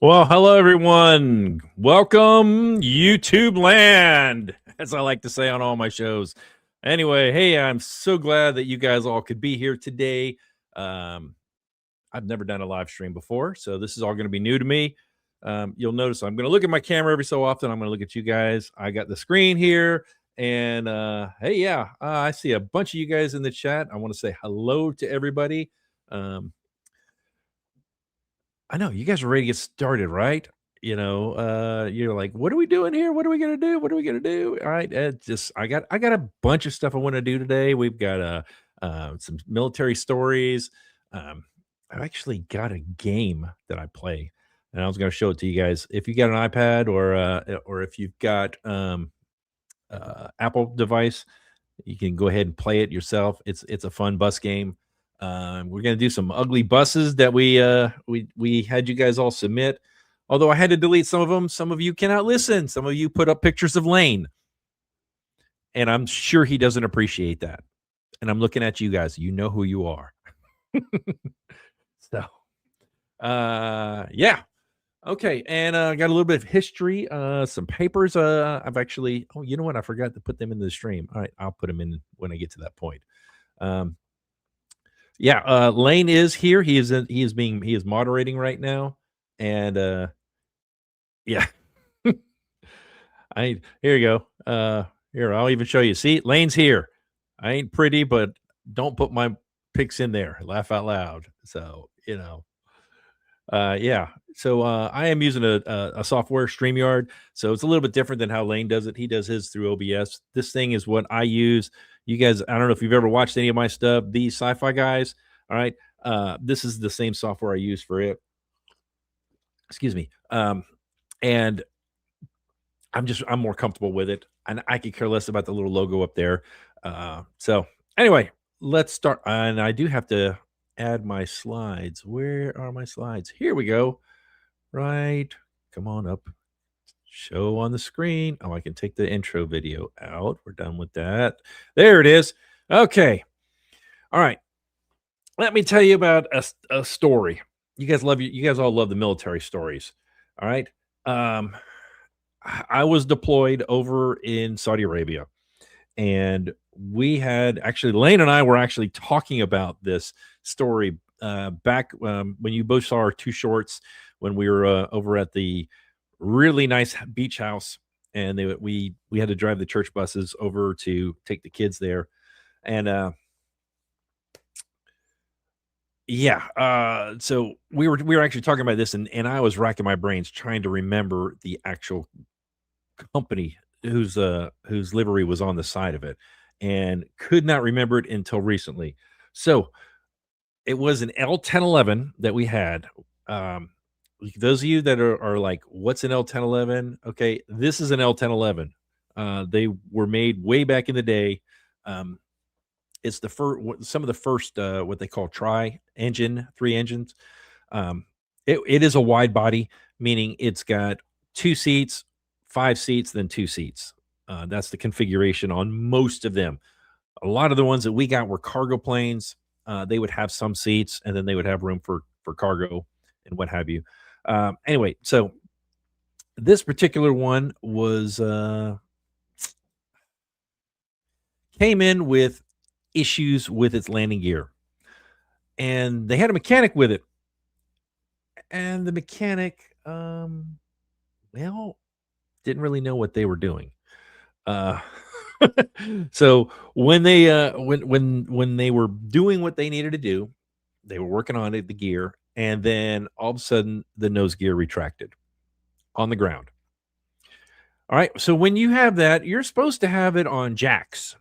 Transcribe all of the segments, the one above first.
Well, hello everyone. Welcome YouTube land, as I like to say on all my shows. Anyway, hey, I'm so glad that you guys all could be here today. Um, I've never done a live stream before, so this is all going to be new to me. You'll notice I'm going to look at my camera every so often. I'm going to look at you guys. I got the screen here, and hey, yeah, I see a bunch of you guys in the chat. I want to say hello to everybody. Um, I know you guys are ready to get started, right? You're like, what are we doing here? What are we gonna do? What are we gonna do? All right, just I got a bunch of stuff I want to do today. We've got some military stories. Um, I've actually got a game that I play, and I was gonna show it to you guys. If you got an iPad or if you've got Apple device, you can go ahead and play it yourself. It's a fun bus game. We're gonna do some ugly buses that we had you guys all submit. Although I had to delete some of them. Some of you cannot listen. Some of you put up pictures of Lane, and I'm sure he doesn't appreciate that. And I'm looking at you guys. You know who you are. So, yeah. Okay, and got a little bit of history, some papers. I've actually. Oh, you know what? I forgot to put them in the stream. All right, I'll put them in when I get to that point. Um, yeah, Lane is here. He is moderating right now, and yeah, here you go. Here I'll even show you. See, Lane's here. I ain't pretty, but don't put my pics in there. Laugh out loud. So yeah. So I am using a software, StreamYard. So it's a little bit different than how Lane does it. He does his through OBS. This thing is what I use. You guys, I don't know if you've ever watched any of my stuff. These sci-fi guys. All right. This is the same software I use for it. Excuse me. And I'm more comfortable with it, and I could care less about the little logo up there. So anyway, let's start. And I do have to add my slides. Where are my slides? Here we go. Right. Come on up. Show on the screen. Oh, I can take the intro video out. We're done with that. There it is. Okay. All right. Let me tell you about a story. You guys all love the military stories. All right. I was deployed over in Saudi Arabia, and we had actually Lane and I were actually talking about this story back when you both saw our two shorts when we were over at the really nice beach house, and we had to drive the church buses over to take the kids there, and yeah, so we were actually talking about this, and I was racking my brains trying to remember the actual company whose livery was on the side of it, and could not remember it until recently. So it was an L1011 that we had. Those of you that are like, what's an L1011? Okay, this is an L1011. They were made way back in the day. It's the first, some of the first, what they call tri-engine, three engines. It is a wide body, meaning it's got two seats, five seats, then two seats. That's the configuration on most of them. A lot of the ones that we got were cargo planes. They would have some seats, and then they would have room for cargo and what have you. Anyway, so this particular one was came in with issues with its landing gear, and they had a mechanic with it, and the mechanic, well, didn't really know what they were doing. Uh, so when they when they were doing what they needed to do, they were working on it, the gear, and then all of a sudden the nose gear retracted on the ground. All right. So when you have that, you're supposed to have it on jacks.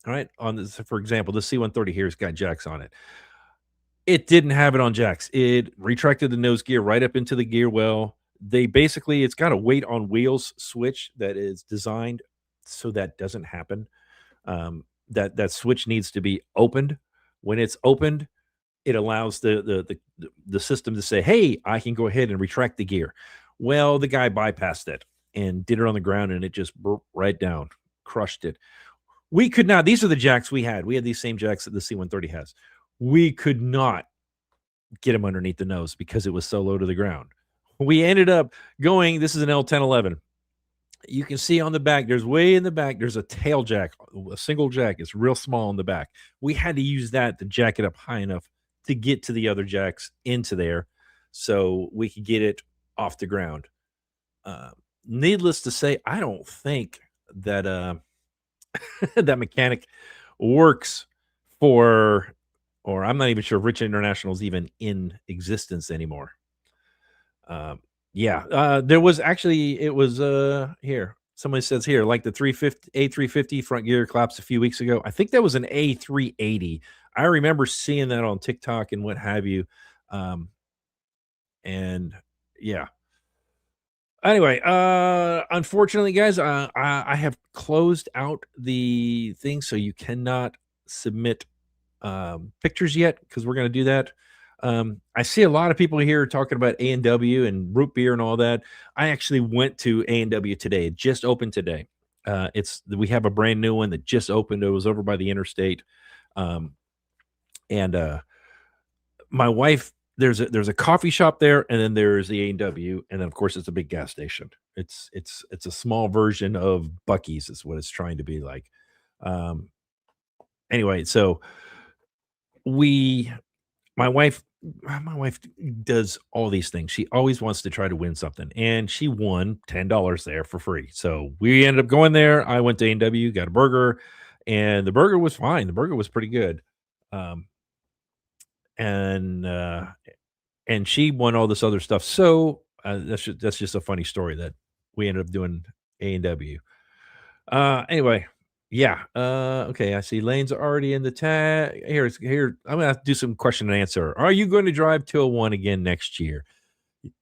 All right. On this, for example, the C-130 here has got jacks on it. It didn't have it on jacks. It retracted the nose gear right up into the gear well. It's got a weight on wheels switch that is designed so that doesn't happen. That switch needs to be opened. When it's opened, it allows the system to say, "Hey, I can go ahead and retract the gear." Well, the guy bypassed it and did it on the ground, and it just broke right down, crushed it. We could not. These are the jacks we had. We had these same jacks that the C-130 has. We could not get him underneath the nose because it was so low to the ground. We ended up going. This is an L1011. You can see on the back, there's way in the back, there's a tail jack, a single jack. It's real small in the back. We had to use that to jack it up high enough to get to the other jacks into there so we could get it off the ground. Uh, Needless to say, I don't think that that mechanic works for, or I'm not even sure Rich International is even in existence anymore. Um, yeah, there was actually it was here. Somebody says here, like the 350 A350 front gear collapsed a few weeks ago. I think that was an A380. I remember seeing that on TikTok and what have you. Um, and yeah. Anyway, unfortunately, guys, I have closed out the thing, so you cannot submit pictures yet because we're going to do that. I see a lot of people here talking about A&W and root beer and all that. I actually went to A&W today. It just opened today. It's we have a brand new one that just opened. It was over by the interstate, um, and my wife there's a coffee shop there, and then there's the A&W, and then of course it's a big gas station. It's a small version of Bucky's is what it's trying to be like. Um, anyway, so we my wife does all these things. She always wants to try to win something, and she won $10 there for free. So we ended up going there. I went to A&W, got a burger, and the burger was fine. The burger was pretty good. Um, and and she won all this other stuff. So that's just a funny story that we ended up doing A&W. Anyway, yeah. Okay, I see lanes are already in the tag. Here. I'm gonna have to do some question and answer. Are you going to drive 201 again next year?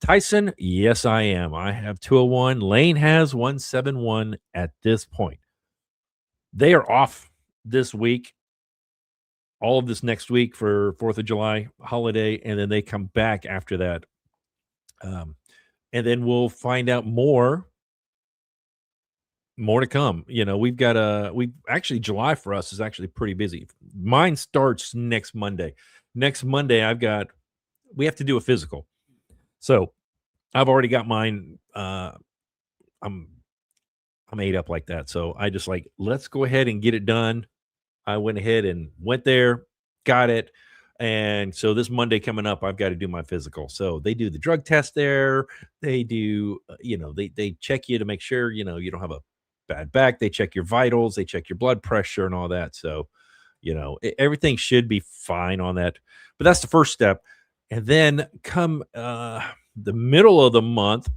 Tyson, yes, I am. I have 201. Lane has 171 at this point. They are off this week, all of this next week for 4th of July holiday, and then they come back after that. Um, and then we'll find out more to come. We've got we actually July for us is actually pretty busy. Mine starts next Monday. Next Monday, we have to do a physical. So I've already got mine. I'm I'm ate up like that. So I just like, let's go ahead and get it done. I went ahead and went there, got it. And so this Monday coming up, I've got to do my physical. So they do the drug test there. They do, they check you to make sure, you don't have a bad back. They check your vitals, they check your blood pressure and all that. So, everything should be fine on that. But that's the first step. And then come the middle of the month,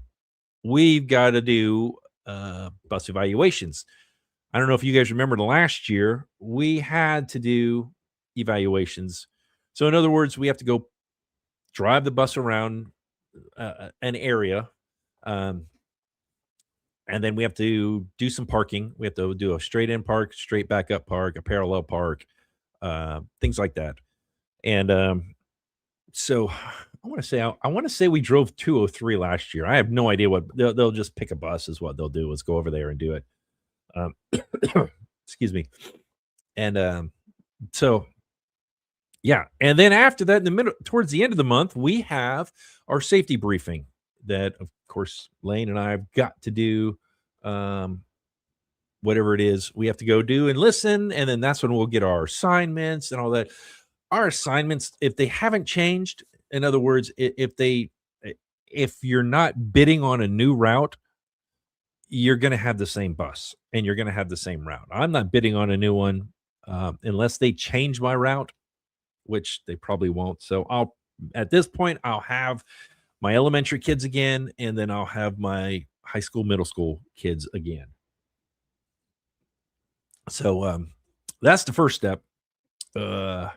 we've got to do bus evaluations. I don't know if you guys remember the last year, we had to do evaluations. So, in other words, we have to go drive the bus around an area. Um, and then we have to do some parking. We have to do a straight in park, straight back up park, a parallel park, things like that. And so I want to say we drove 203 last year. I have no idea what they'll just pick a bus is what they'll do is go over there and do it. Um, excuse me. And so yeah, and then after that, in the middle, towards the end of the month, we have our safety briefing that, of course, Lane and I have got to do. Um, Whatever it is, we have to go do and listen, and then that's when we'll get our assignments and all that. Our assignments, if they haven't changed, in other words, if you're not bidding on a new route, you're going to have the same bus and you're going to have the same route. I'm not bidding on a new one unless they change my route, which they probably won't. So at this point, I'll have my elementary kids again, and then I'll have my high school, middle school kids again. So that's the first step. I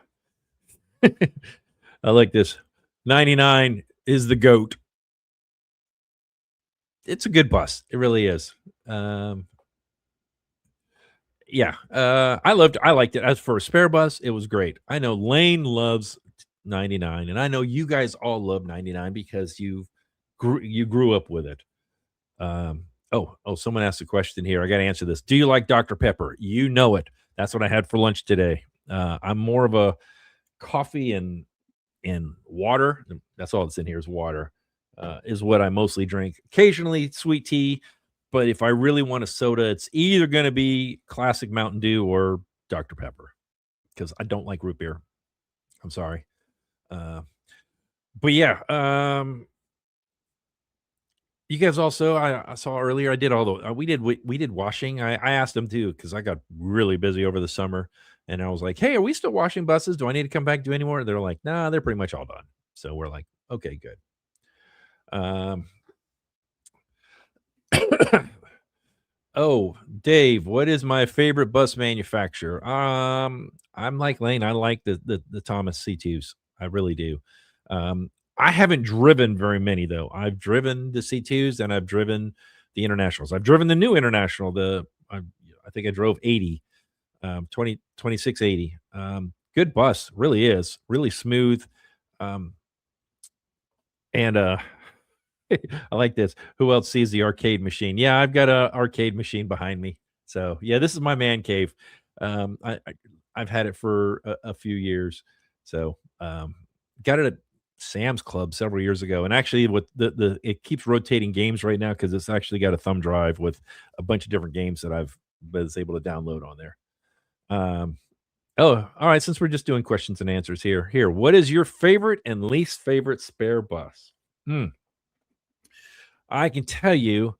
like this. 99 is the GOAT. It's a good bus. It really is. Yeah, I liked it. As for a spare bus, it was great. I know Lane loves 99, and I know you guys all love 99 because you grew up with it. Someone asked a question here. I got to answer this. Do you like Dr. Pepper? You know it. That's what I had for lunch today. I'm more of a coffee and water. That's all that's in here is water. is what I mostly drink. Occasionally sweet tea, but if I really want a soda, it's either going to be classic Mountain Dew or Dr. Pepper because I don't like root beer. I'm sorry. Uh, but yeah, you guys also I saw earlier I did all the we did washing. I asked them too because I got really busy over the summer, and I was like, "Hey, are we still washing buses? Do I need to come back do any more?" They're like, "Nah, they're pretty much all done." So we're like, "Okay, good." Um, oh, Dave, what is my favorite bus manufacturer? I'm like Lane. I like the Thomas C2s. I really do. I haven't driven very many though. I've driven the C2s and I've driven the internationals. I've driven the new international. I think I drove 80, 2680. Good bus, really is really smooth. Um, and I like this. Who else sees the arcade machine? Yeah, I've got a arcade machine behind me. So yeah, this is my man cave. I've had it for a few years. So got it at Sam's Club several years ago, and actually, with the it keeps rotating games right now because it's actually got a thumb drive with a bunch of different games that I've was able to download on there. Um, oh, all right. Since we're just doing questions and answers here, what is your favorite and least favorite spare bus? Hmm. I can tell you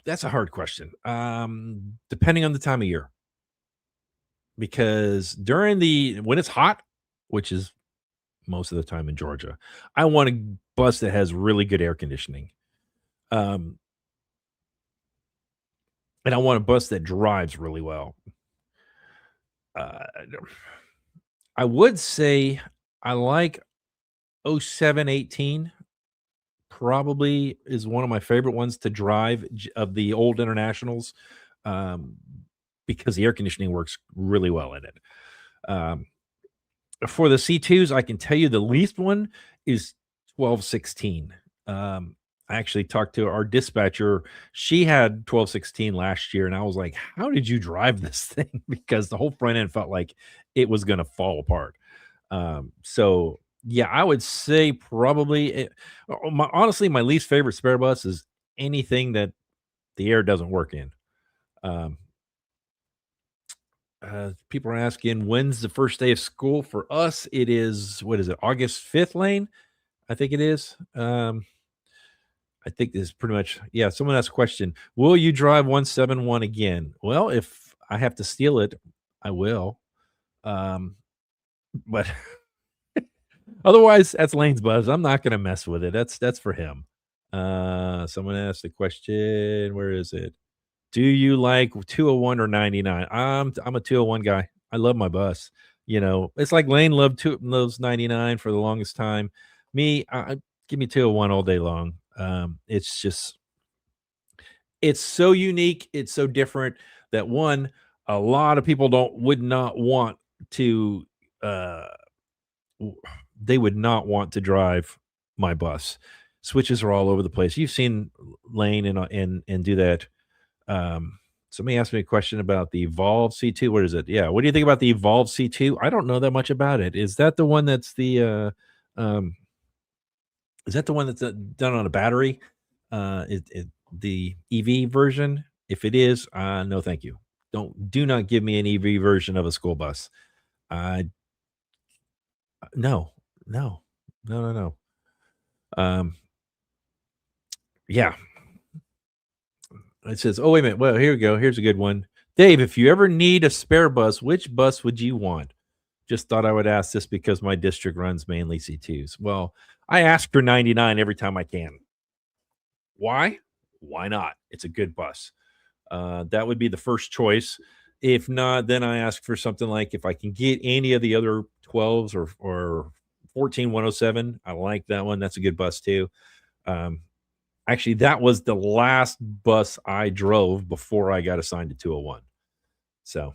that's a hard question. Depending on the time of year, because during the when it's hot, which is most of the time in Georgia, I want a bus that has really good air conditioning. Um, and I want a bus that drives really well. Uh, I would say I like 0718 probably is one of my favorite ones to drive of the old internationals, um, because the air conditioning works really well in it. Um, for the C2s, I can tell you the least one is 1216. I actually talked to our dispatcher. She had 1216 last year, and I was like, "How did you drive this thing?" Because the whole front end felt like it was going to fall apart. So yeah, I would say probably honestly, my least favorite spare bus is anything that the air doesn't work in. Um, People are asking when's the first day of school for us. It is what is it, August 5th, Lane? I think it is. I think this is pretty much yeah. Someone asked a question: will you drive 171 again? Well, if I have to steal it, I will. Um, but otherwise, that's Lane's buzz. I'm not gonna mess with it. That's for him. Someone asked the question, where is it? Do you like 201 or 99? I'm a 201 guy. I love my bus. You know, it's like Lane loves 99 for the longest time. Me, give me 201 all day long. It's just it's so unique, it's so different that one, a lot of people don't would not want to uh w- they would not want to drive my bus. Switches are all over the place. You've seen Lane and do that. Somebody asked me a question about the Evolve C2. What is it? Yeah. What do you think about the Evolve C2? I don't know that much about it. Is that the one that's um is that the one that's done on a battery? The EV version? If it is, no, thank you. Do not give me an EV version of a school bus. Uh, no, no, no, no, no. Um, yeah, it says, oh, wait a minute. Well, here we go. Here's a good one. Dave, if you ever need a spare bus, which bus would you want? Just thought I would ask this because my district runs mainly C2s. Well, I ask for 99 every time I can. Why? Why not? It's a good bus. That would be the first choice. If not, then I ask for something like if I can get any of the other 12s or 14107. I like that one. That's a good bus too. Um, Actually, that was the last bus I drove before I got assigned to 201. So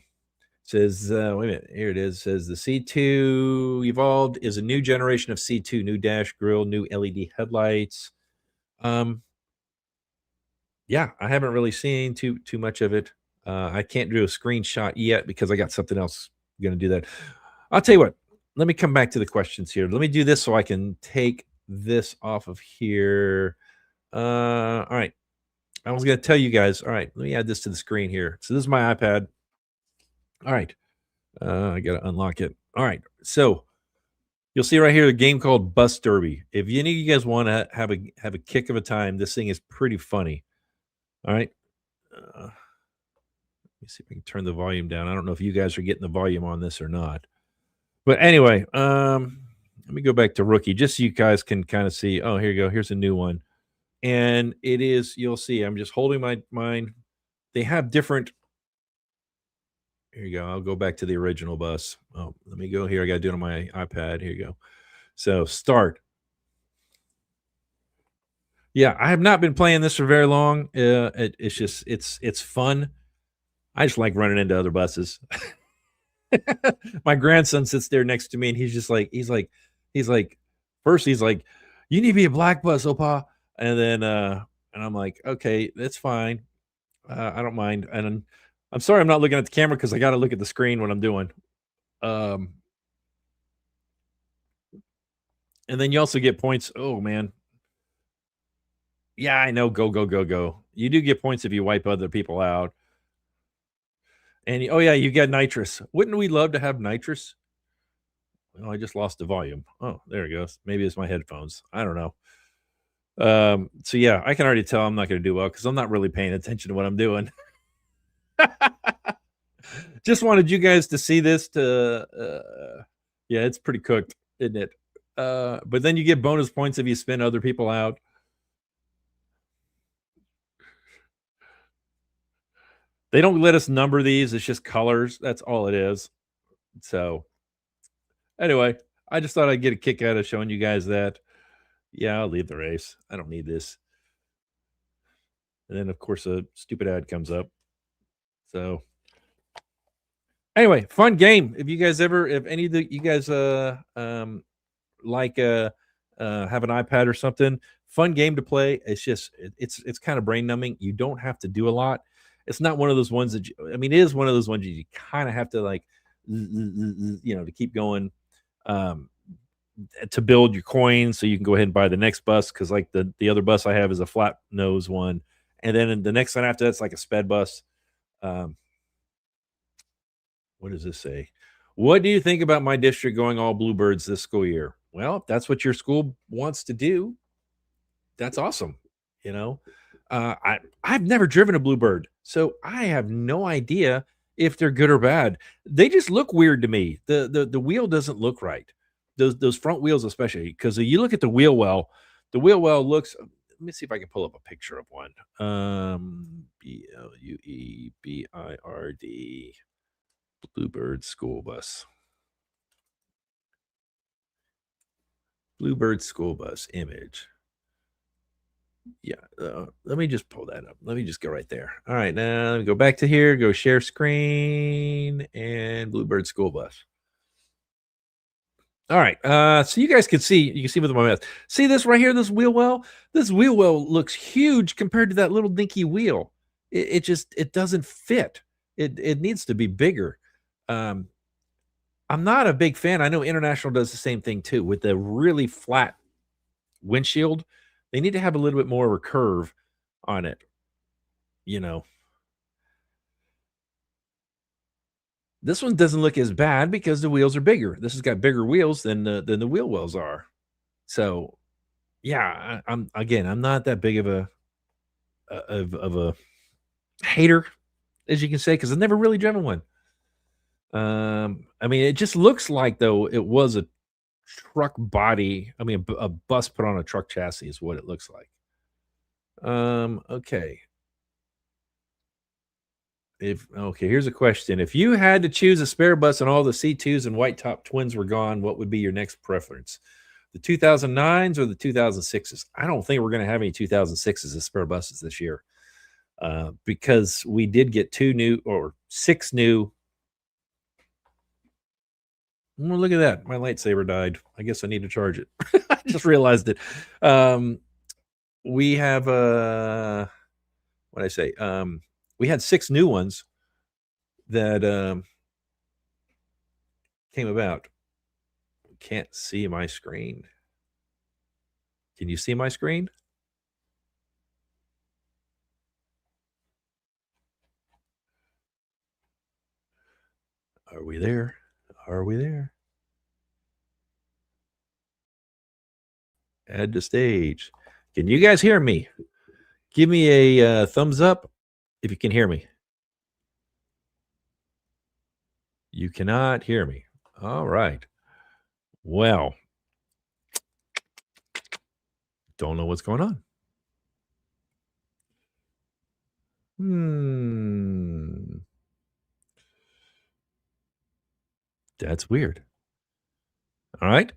says, wait a minute, here it is. Says the C2 Evolved is a new generation of C2, new dash grill, new LED headlights. Um, yeah, I haven't really seen too much of it. I can't do a screenshot yet because I got something else going to do that. I'll tell you what. Let me come back to the questions here. Let me do this so I can take this off of here. All right. I was going to tell you guys. All right. Let me add this to the screen here. So this is my iPad. All right. I got to unlock it. All right. So you'll see right here a game called Bus Derby. If any of you guys want to have a kick of a time, this thing is pretty funny. All right. Let me see if I can turn the volume down. I don't know if you guys are getting the volume on this or not. But anyway, let me go back to rookie just so you guys can kind of see. Oh, here you go. Here's a new one. And it is, you'll see, I'm just holding my mine. They have different. Here you go. I'll go back to the original bus. Oh, let me go here. I got to do it on my iPad. Here you go. So start. Yeah, I have not been playing this for very long. It's just it's fun. I just like running into other buses. My grandson sits there next to me, and he's like, first he's like, "You need to be a black bus, Opa," and then and I'm like, "Okay, that's fine. I don't mind." And I'm sorry, I'm not looking at the camera because I got to look at the screen when I'm doing. Um, and then you also get points. Oh man, yeah, I know. Go go go go. You do get points if you wipe other people out. And oh yeah, you get nitrous. Wouldn't we love to have nitrous? Well, I just lost the volume. Oh, there it goes. Maybe it's my headphones. I don't know. So yeah, I can already tell I'm not going to do well because I'm not really paying attention to what I'm doing. Just wanted you guys to see this. Yeah, it's pretty cooked, isn't it? But then you get bonus points if you spin other people out. They don't let us number these. It's just colors. That's all it is. So anyway, I just thought I'd get a kick out of showing you guys that. Yeah, I'll leave the race. I don't need this. And then of course a stupid ad comes up. So anyway, fun game. If any of the you guys like have an iPad or something, fun game to play. It's kind of brain numbing. You don't have to do a lot. It's not one of those ones that I mean, it is one of those ones you kind of have to like, to keep going. Um, to build your coins so you can go ahead and buy the next bus because like the other bus I have is a flat nose one, and then the next one after that's like a sped bus. Um, what does this say? What do you think about my district going all bluebirds this school year? Well, if that's what your school wants to do, that's awesome. You know, I've never driven a bluebird, so I have no idea if they're good or bad. They just look weird to me. The wheel doesn't look right. Those front wheels, especially because you look at the wheel well looks. Let me see if I can pull up a picture of one. Bluebird Bluebird school bus. Bluebird school bus image. Yeah, let me just pull that up. Let me just go right there. All right, now let me go back to here, go share screen and Bluebird school bus. All right, so you guys you can see with my mouse. See this right here, this wheel well? This wheel well looks huge compared to that little dinky wheel. It doesn't fit. It needs to be bigger. Um, I'm not a big fan. I know International does the same thing too with the really flat windshield. They need to have a little bit more of a curve on it. You know, this one doesn't look as bad because the wheels are bigger. This has got bigger wheels than the wheel wells are. So yeah, I'm not that big of a hater as you can say because I've never really driven one. I mean, it just looks like though it was a truck body. I mean, a bus put on a truck chassis is what it looks like. Okay. Here's a question. If you had to choose a spare bus and all the C2s and white top twins were gone, what would be your next preference? The 2009s or the 2006s? I don't think we're going to have any 2006s as spare buses this year. Because we did get 6 new. Oh, look at that. My lightsaber died. I guess I need to charge it. I just realized it. We have what I say? We had 6 new ones that came about. Can't see my screen. Can you see my screen? Are we there? Are we there? Add to stage. Can you guys hear me? Give me a thumbs up if you can hear me. You cannot hear me. All right. Well, don't know what's going on. That's weird. All right.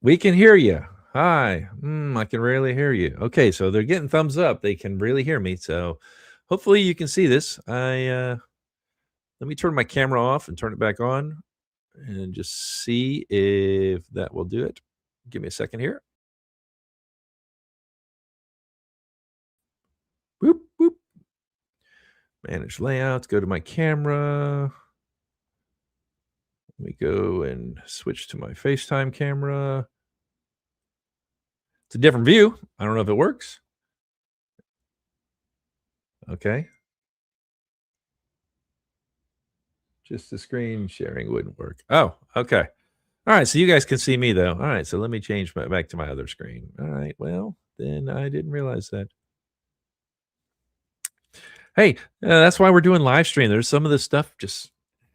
We can hear you. Hi. I can really hear you. Okay, so they're getting thumbs up. They can really hear me. So hopefully you can see this. Let me turn my camera off and turn it back on and just see if that will do it. Give me a second here. Boop, boop. Manage layouts. Go to my camera. Let me go and switch to my FaceTime camera. It's a different view. I don't know if it works. Okay. Just the screen sharing wouldn't work. Oh, okay. All right. So you guys can see me though. All right. So let me change back to my other screen. All right. Well, then I didn't realize that. Hey, that's why we're doing live stream. There's some of this stuff just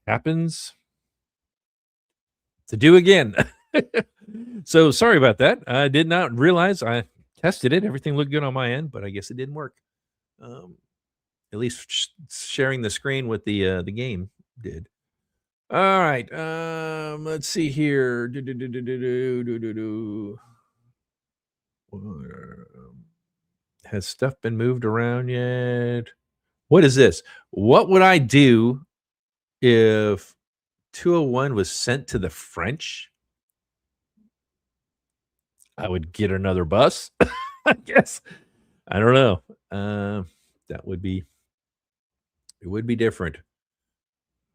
happens to do again. So sorry about that. I did not realize I tested it. Everything looked good on my end, but I guess it didn't work. At least sharing the screen with the game did. All right. Let's see here. Has stuff been moved around yet? What is this? What would I do if 201 was sent to the French? I would get another bus, I guess. I don't know. That would be it would be different.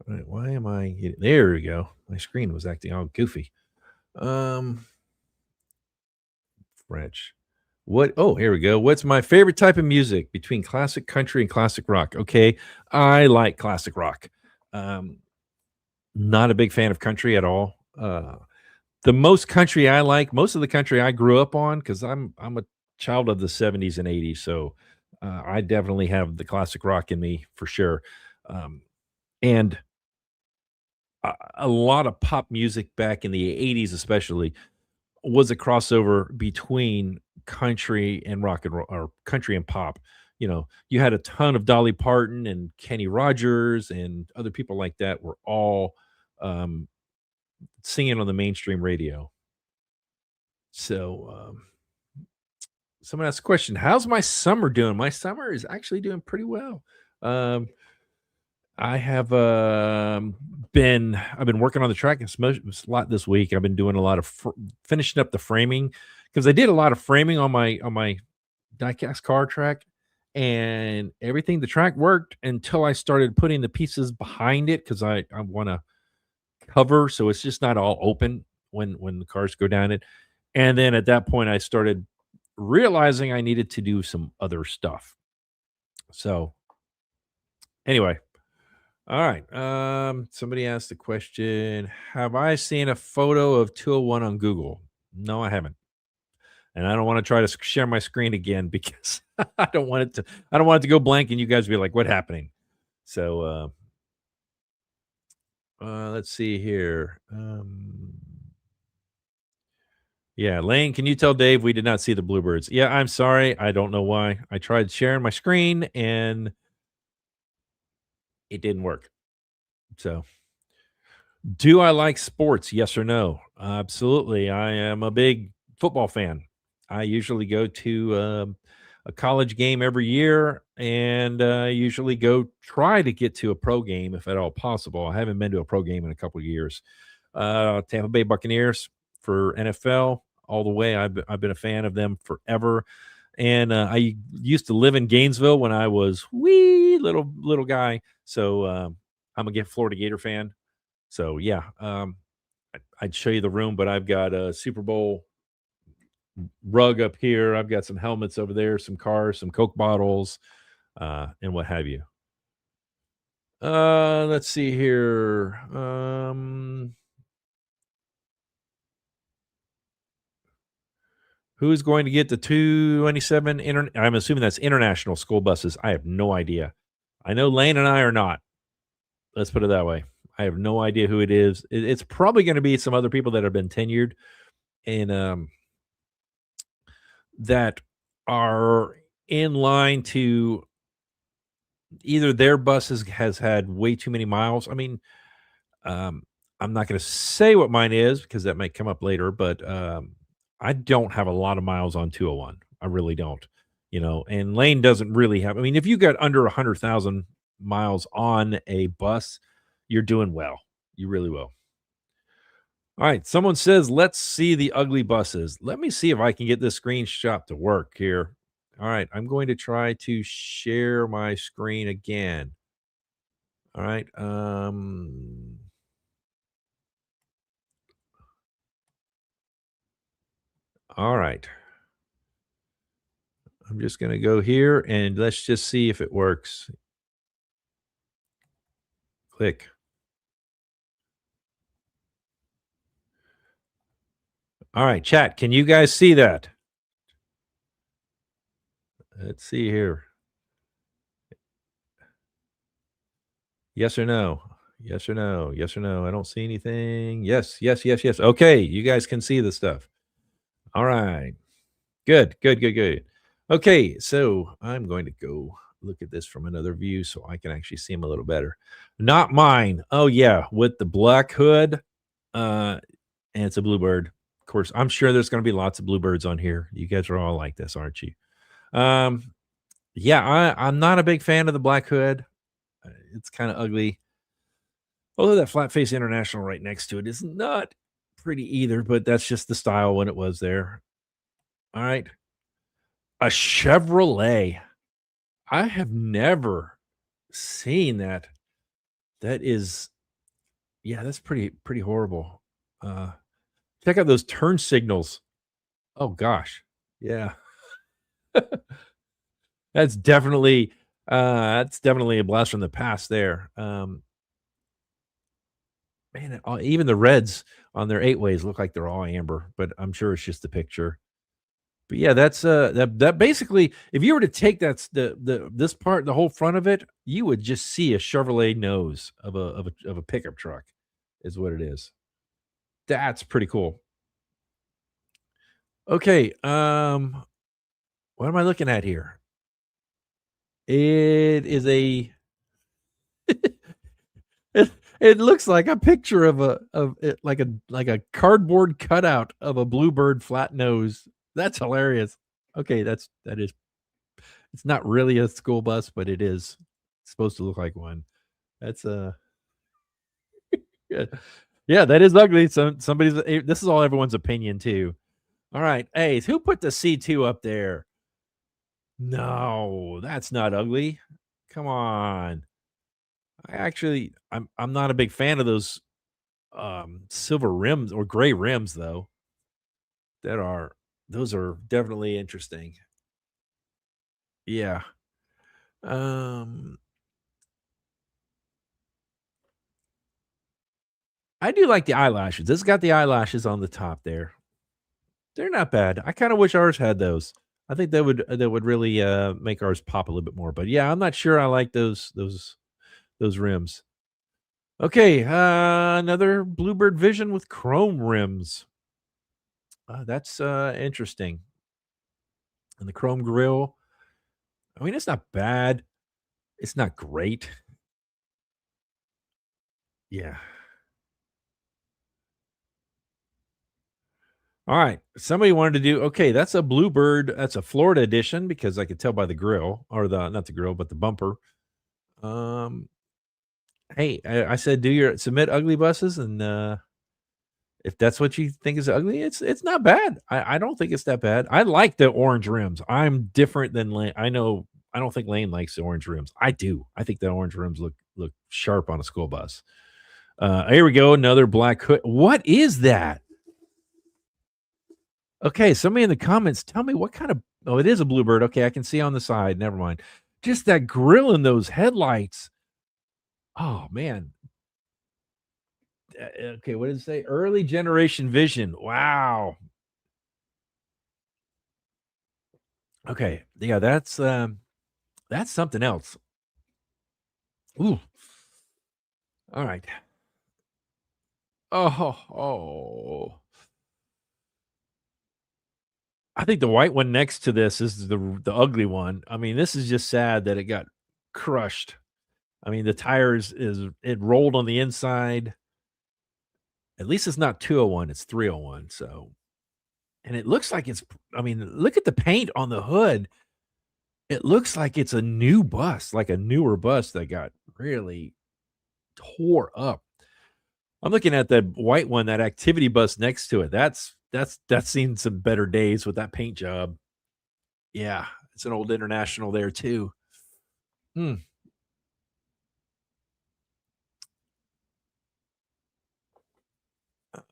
All right, why am I there we go. My screen was acting all goofy. French. What? Oh, here we go. What's my favorite type of music between classic country and classic rock? Okay, I like classic rock. Um, Not a big fan of country at all. The most country I like, most of the country I grew up on, because I'm a child of the 70s and 80s, so I definitely have the classic rock in me for sure. And a lot of pop music back in the 80s, especially, was a crossover between country and rock and roll or country and pop. You had a ton of Dolly Parton and Kenny Rogers and other people like that were all um, singing on the mainstream radio. So, someone asked a question, how's my summer doing? My summer is actually doing pretty well. Um, I have I've been working on the track a lot this week. I've been doing a lot of finishing up the framing because I did a lot of framing on my diecast car track, and everything the track worked until I started putting the pieces behind it because I want to cover so it's just not all open when the cars go down it. And then at that point, I started realizing I needed to do some other stuff. So anyway, all right. Somebody asked the question, have I seen a photo of 201 on Google? No, I haven't. And I don't want to try to share my screen again because I don't want it to go blank and you guys be like, what happening? So let's see here. Yeah, Lane, can you tell Dave we did not see the bluebirds? Yeah, I'm sorry. I don't know why. I tried sharing my screen and it didn't work. So, do I like sports? Yes or no? Absolutely. I am a big football fan. I usually go to a college game every year and usually go try to get to a pro game if at all possible. I haven't been to a pro game in a couple of years. Tampa Bay Buccaneers for NFL all the way. I've been a fan of them forever. And I used to live in Gainesville when I was wee little guy. So I'm a Florida Gator fan. So yeah, I'd show you the room, but I've got a Super Bowl rug up here. I've got some helmets over there, some cars, some Coke bottles, and what have you. Let's see here. Who's going to get the 227 I'm assuming that's international school buses. I have no idea. I know Lane and I are not. Let's put it that way. I have no idea who it is. It's probably going to be some other people that have been tenured and that are in line to either their bus has had way too many miles. I mean, um, I'm not going to say what mine is because that might come up later, but I don't have a lot of miles on 201. I really don't, and Lane doesn't really have. I mean, if you got under 100,000 miles on a bus, you're doing well. You really will. All right. Someone says, let's see the ugly buses. Let me see if I can get this screenshot to work here. All right. I'm going to try to share my screen again. All right. All right. I'm just going to go here and let's just see if it works. Click. All right, chat. Can you guys see that? Let's see here. Yes or no? Yes or no? Yes or no? I don't see anything. Yes, yes, yes, yes. Okay, you guys can see the stuff. All right. Good, good, good, good. Okay, so I'm going to go look at this from another view so I can actually see them a little better. Not mine. Oh yeah, with the black hood, and it's a bluebird. Of course, I'm sure there's going to be lots of bluebirds on here. You guys are all like this, aren't you? Um, yeah, I'm not a big fan of the black hood. It's kind of ugly. Although that flat face international right next to it is not pretty either, but that's just the style when it was there. All right. A Chevrolet. I have never seen that. That is, yeah, that's pretty horrible. Check out those turn signals. Oh gosh. Yeah. That's definitely a blast from the past there. Man, even the reds on their 8 ways look like they're all amber, but I'm sure it's just a picture. But yeah, that's that basically, if you were to take this part, the whole front of it, you would just see a Chevrolet nose of a pickup truck, is what it is. That's pretty cool. Okay, what am I looking at here? It is a it looks like a picture of it, like a cardboard cutout of a bluebird flat nose. That's hilarious. Okay, that is it's not really a school bus, but it is supposed to look like one. That's yeah, yeah, that is ugly. This is all everyone's opinion too. All right, hey, who put the C2 up there? No, that's not ugly. Come on. I'm not a big fan of those silver rims or gray rims though. That are those are definitely interesting. Yeah. Um I do like the eyelashes. It's got the eyelashes on the top there. They're not bad. I kind of wish ours had those. I think that would really make ours pop a little bit more. But yeah, I'm not sure I like those rims. Okay, another Bluebird Vision with chrome rims. That's interesting. And the chrome grill. I mean, it's not bad. It's not great. Yeah. All right. Somebody wanted to do okay. That's a Bluebird. That's a Florida edition because I could tell by the grill or the not the grill, but the bumper. Um, hey, I said do your submit ugly buses, and if that's what you think is ugly, it's not bad. I don't think it's that bad. I like the orange rims. I'm different than Lane. I know I don't think Lane likes the orange rims. I do. I think the orange rims look sharp on a school bus. Here we go. Another black hood. What is that? Okay, somebody in the comments, tell me what kind of oh, it is a Bluebird. Okay, I can see on the side. Never mind. Just that grill in those headlights. Oh man. Okay, what does it say? Early generation vision. Wow. Okay. Yeah, that's something else. Ooh. All right. Oh. I think the white one next to this is the ugly one. I mean, this is just sad that it got crushed. I mean, the tires is it rolled on the inside. At least it's not 201, it's 301. So, and it looks like it's I mean, look at the paint on the hood. It looks like it's a new bus, like a newer bus that got really tore up. I'm looking at that white one, that activity bus next to it. That's seen some better days with that paint job. Yeah, it's an old International there too. Hmm.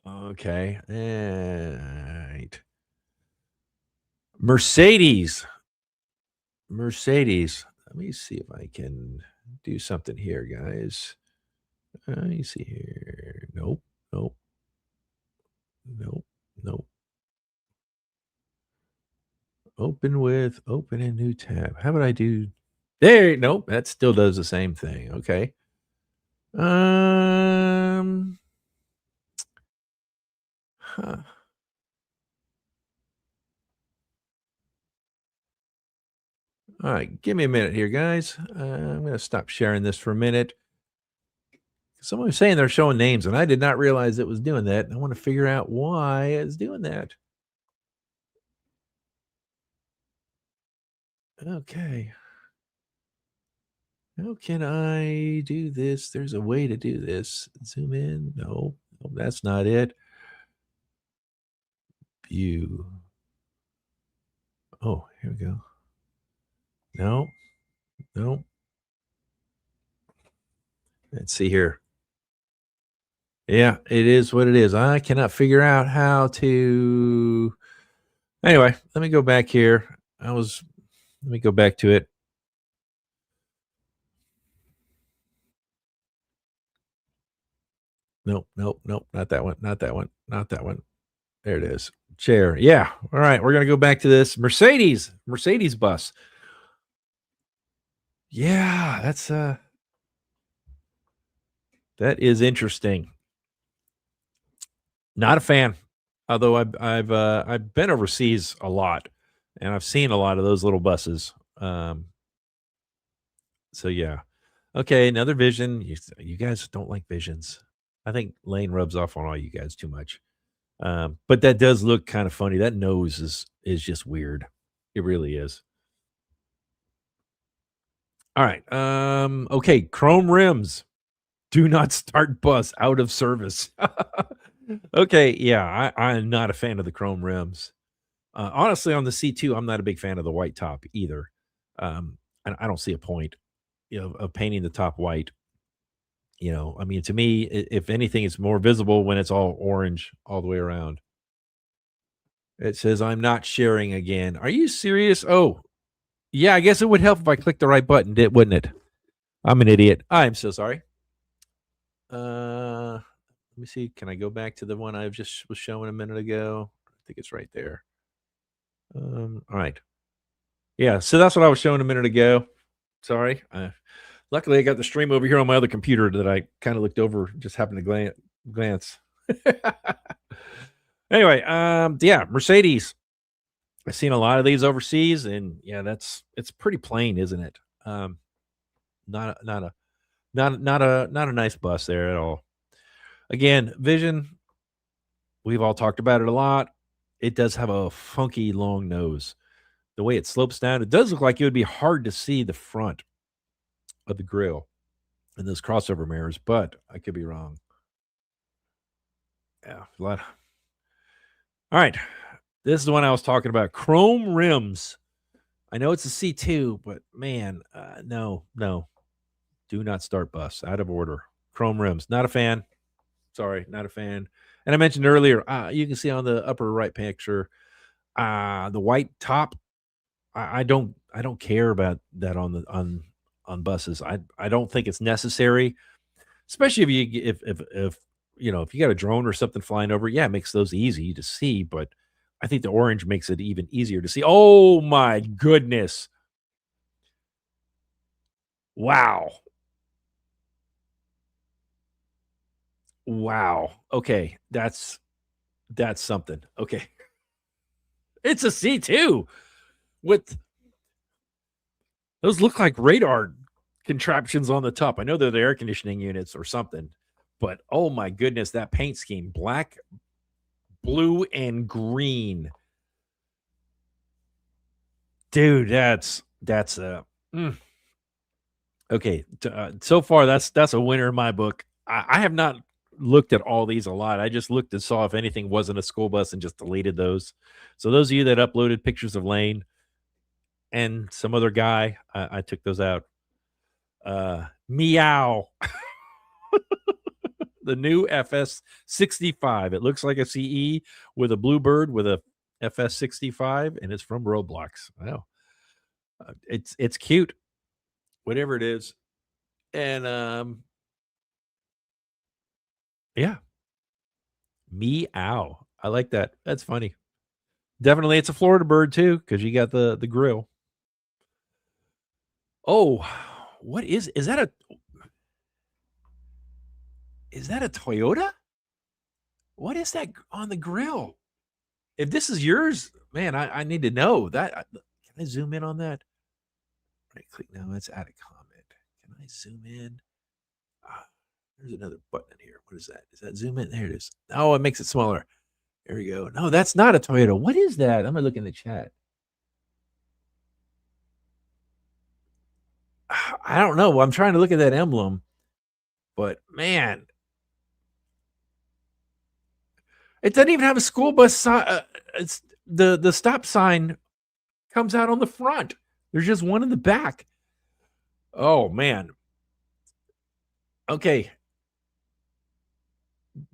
Okay. Right. Mercedes. Mercedes. Let me see if I can do something here, guys. Let me see here. Nope. Nope. Nope. Nope. Open a new tab. How would I do there? Nope. That still does the same thing. Okay. Um huh. All right, give me a minute here, guys. I'm gonna stop sharing this for a minute. Someone was saying they're showing names, and I did not realize it was doing that. I want to figure out why it's doing that. Okay. How can I do this? There's a way to do this. Zoom in. No, no, that's not it. View. Oh, here we go. No, no. Let's see here. Yeah, it is what it is. I cannot figure out how to. Anyway, let me go back here. Let me go back to it. Nope, nope, nope. Not that one. Not that one. Not that one. There it is. Chair. Yeah. All right. We're going to go back to this Mercedes bus. Yeah. That is interesting. Not a fan. Although I've been overseas a lot and I've seen a lot of those little buses. So yeah. Okay, another vision. You guys don't like visions. I think Lane rubs off on all you guys too much. But that does look kind of funny. That nose is just weird. It really is. All right. Okay, chrome rims. Do not start bus out of service. Okay, yeah, I'm not a fan of the chrome rims. Honestly, on the C2, I'm not a big fan of the white top either. And I don't see a point, of painting the top white. I mean, to me, if anything, it's more visible when it's all orange all the way around. It says, "I'm not sharing again." Are you serious? Oh, yeah. I guess it would help if I clicked the right button, wouldn't it? I'm an idiot. I'm so sorry. Let me see. Can I go back to the one I just was showing a minute ago? I think it's right there. All right. Yeah. So that's what I was showing a minute ago. Sorry. Luckily, I got the stream over here on my other computer that I kind of looked over, just happened to glance. Anyway, yeah, Mercedes. I've seen a lot of these overseas, and yeah, it's pretty plain, isn't it? Not a, not a not a nice bus there at all. Again, vision. We've all talked about it a lot. It does have a funky long nose. The way it slopes down, it does look like it would be hard to see the front of the grill in those crossover mirrors, but I could be wrong. Yeah, a lot. All right, this is the one I was talking about. Chrome rims. I know it's a C2, but man, no, no, do not start bus. Out of order. Chrome rims. Not a fan. Sorry, not a fan. And I mentioned earlier, you can see on the upper right picture, The white top, I don't care about that on on buses. I don't think it's necessary, especially if you if if you got a drone or something flying over. Yeah, it makes those easy to see, but I think the orange makes it even easier to see. Oh my goodness. Wow. Wow. Okay, that's something. Okay. It's a C2 with those look like radar contraptions on the top. I know they're the air conditioning units or something, but oh my goodness, that paint scheme, black, blue, and green. Dude, that's mm, okay. So far that's a winner in my book. I have not looked at all these a lot. I just looked and saw if anything wasn't a school bus and just deleted those. So those of you that uploaded pictures of Lane and some other guy, I took those out. Meow. The new FS65. It looks like a CE with a bluebird with a FS65, and it's from Roblox. Wow, it's cute, whatever it is, and yeah, meow. I like that. That's funny. Definitely, it's a Florida bird too, because you got the grill. Oh, what is that a Toyota? What is that on the grill? If this is yours, man, I need to know that. Can I zoom in on that? Right click now. Let's add a comment. Can I zoom in? Ah, there's another button in here. What is that? Is that zoom in? There it is. Oh, it makes it smaller. There we go. No, that's not a Toyota. What is that? I'm gonna look in the chat. I don't know. I'm trying to look at that emblem, but man, it doesn't even have a school bus sign. It's the stop sign comes out on the front. There's just one in the back. Oh man. Okay.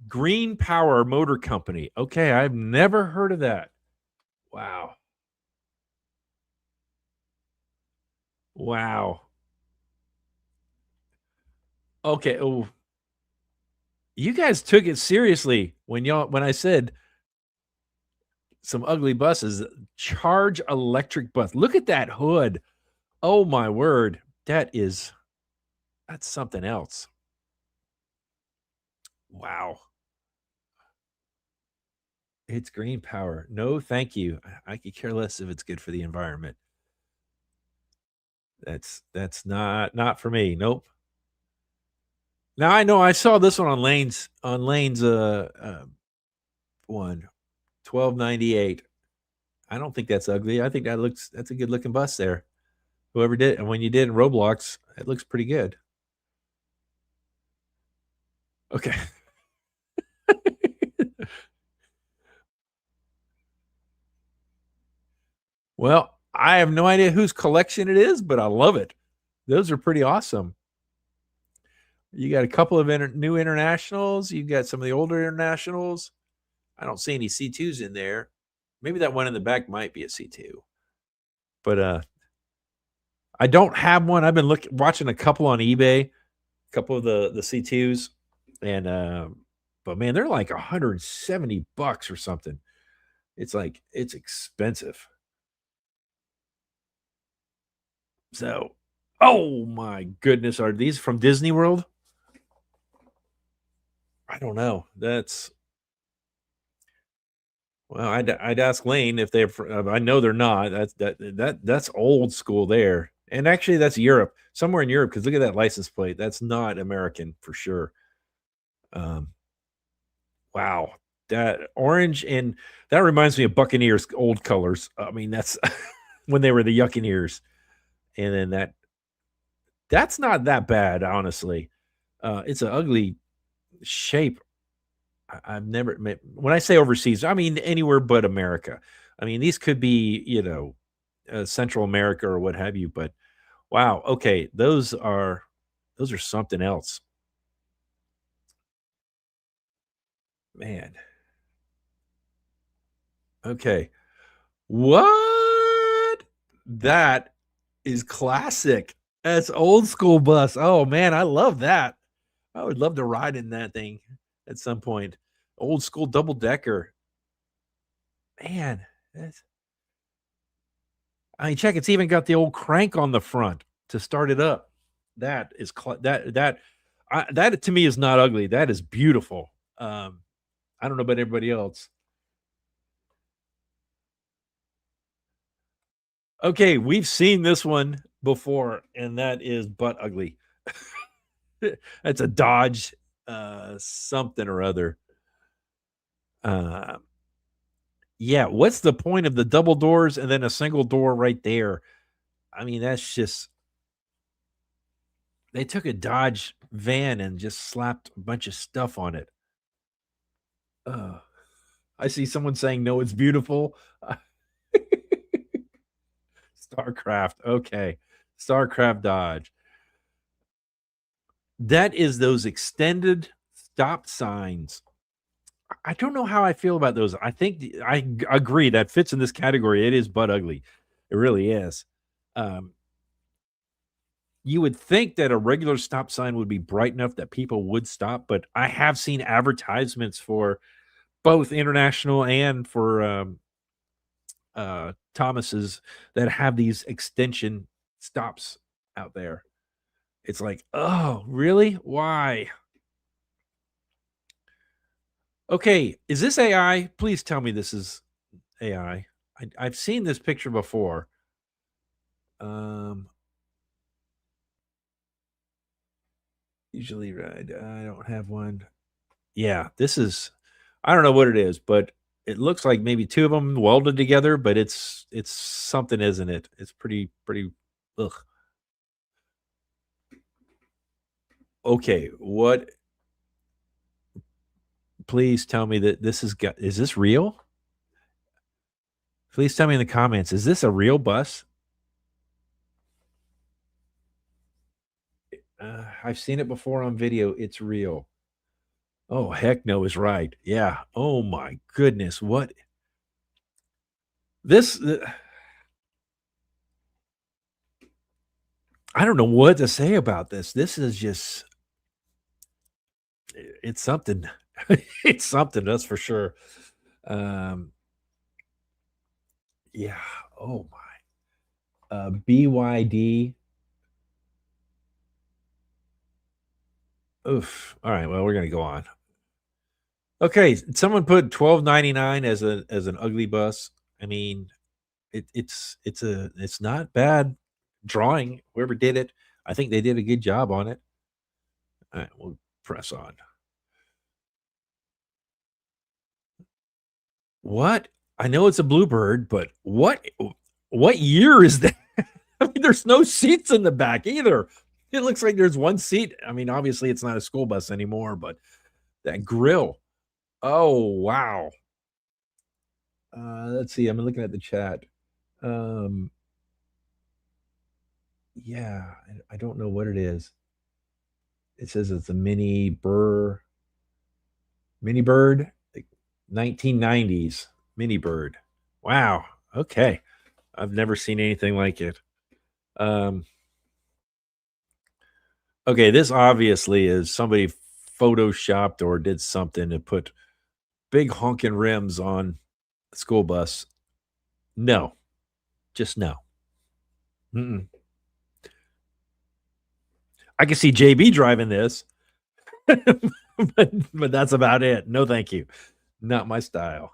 Green Power Motor Company. Okay, I've never heard of that. Wow. Wow. Okay. Oh, you guys took it seriously when I said some ugly buses. Charge electric bus. Look at that hood. Oh my word. That's something else. Wow. It's green power. No, thank you. I could care less if it's good for the environment. That's not for me. Nope. Now I know I saw this one on Lane's one 1298. I don't think that's ugly. I think that's a good looking bus there. Whoever did, and when you did in Roblox, it looks pretty good. Okay. Well, I have no idea whose collection it is, but I love it. Those are pretty awesome. You got a couple of new internationals. You got some of the older internationals. I don't see any C2s in there. Maybe that one in the back might be a C2. But I don't have one. I've been watching a couple on eBay, a couple of the C2s, and but man, they're like $170 or something. It's expensive. So, oh my goodness, are these from Disney World? I don't know. That's well, I'd ask Lane if they're. I know they're not. That's old school there, and actually that's Europe, somewhere in Europe. Because look at that license plate. That's not American for sure. Um, wow, that orange and that reminds me of Buccaneers old colors. I mean, that's when they were the Yuccaneers, and then that's not that bad, honestly. It's an ugly shape. I've never when I say overseas, I mean anywhere but America. I mean, these could be, Central America or what have you, but wow, okay, those are something else. Man. Okay. What? That is classic. That's old school bus. Oh man, I love that. I would love to ride in that thing at some point. Old school double decker. Man, that's, I mean, check. It's even got the old crank on the front to start it up. That is that to me is not ugly. That is beautiful. I don't know about everybody else. Okay, we've seen this one before, and that is butt ugly. That's a Dodge, something or other. Uh, yeah, what's the point of the double doors and then a single door right there? I mean, that's just they took a Dodge van and just slapped a bunch of stuff on it. I see someone saying, "No, it's beautiful." Starcraft, okay. Starcraft Dodge. That is those extended stop signs. I don't know how I feel about those. I think agree that fits in this category. It is butt ugly. It really is. Um, you would think that a regular stop sign would be bright enough that people would stop, but I have seen advertisements for both international and for Thomas's that have these extension stops out there. It's like, oh, really? Why? Okay, is this AI? Please tell me this is AI. Have seen this picture before. Um, usually, I don't have one. Yeah, this is. I don't know what it is, but it looks like maybe two of them welded together. But it's something, isn't it? It's pretty. Ugh. Okay, what? Please tell me that this is. Is this real? Please tell me in the comments. Is this a real bus? I've seen it before on video. It's real. Oh, heck no is right. Yeah. Oh my goodness. What this I don't know what to say about this. This is just it's something. It's something, that's for sure. Um yeah. Oh my. BYD. Oof. All right. Well, we're gonna go on. Okay. Someone put 12.99 as an ugly bus. I mean, it's not bad drawing. Whoever did it, I think they did a good job on it. All right, we'll press on. What? I know it's a bluebird, but what year is that? I mean, there's no seats in the back either. It looks like there's one seat. I mean, obviously it's not a school bus anymore, but that grill. Oh wow. Let's see. I'm looking at the chat. Um, yeah, I don't know what it is. It says it's a mini bird, like 1990s mini bird. Wow. Okay. I've never seen anything like it. Um, okay, this obviously is somebody photoshopped or did something to put big honking rims on a school bus. No, just no. Mm-mm. I can see JB driving this, but that's about it. No, thank you. Not my style.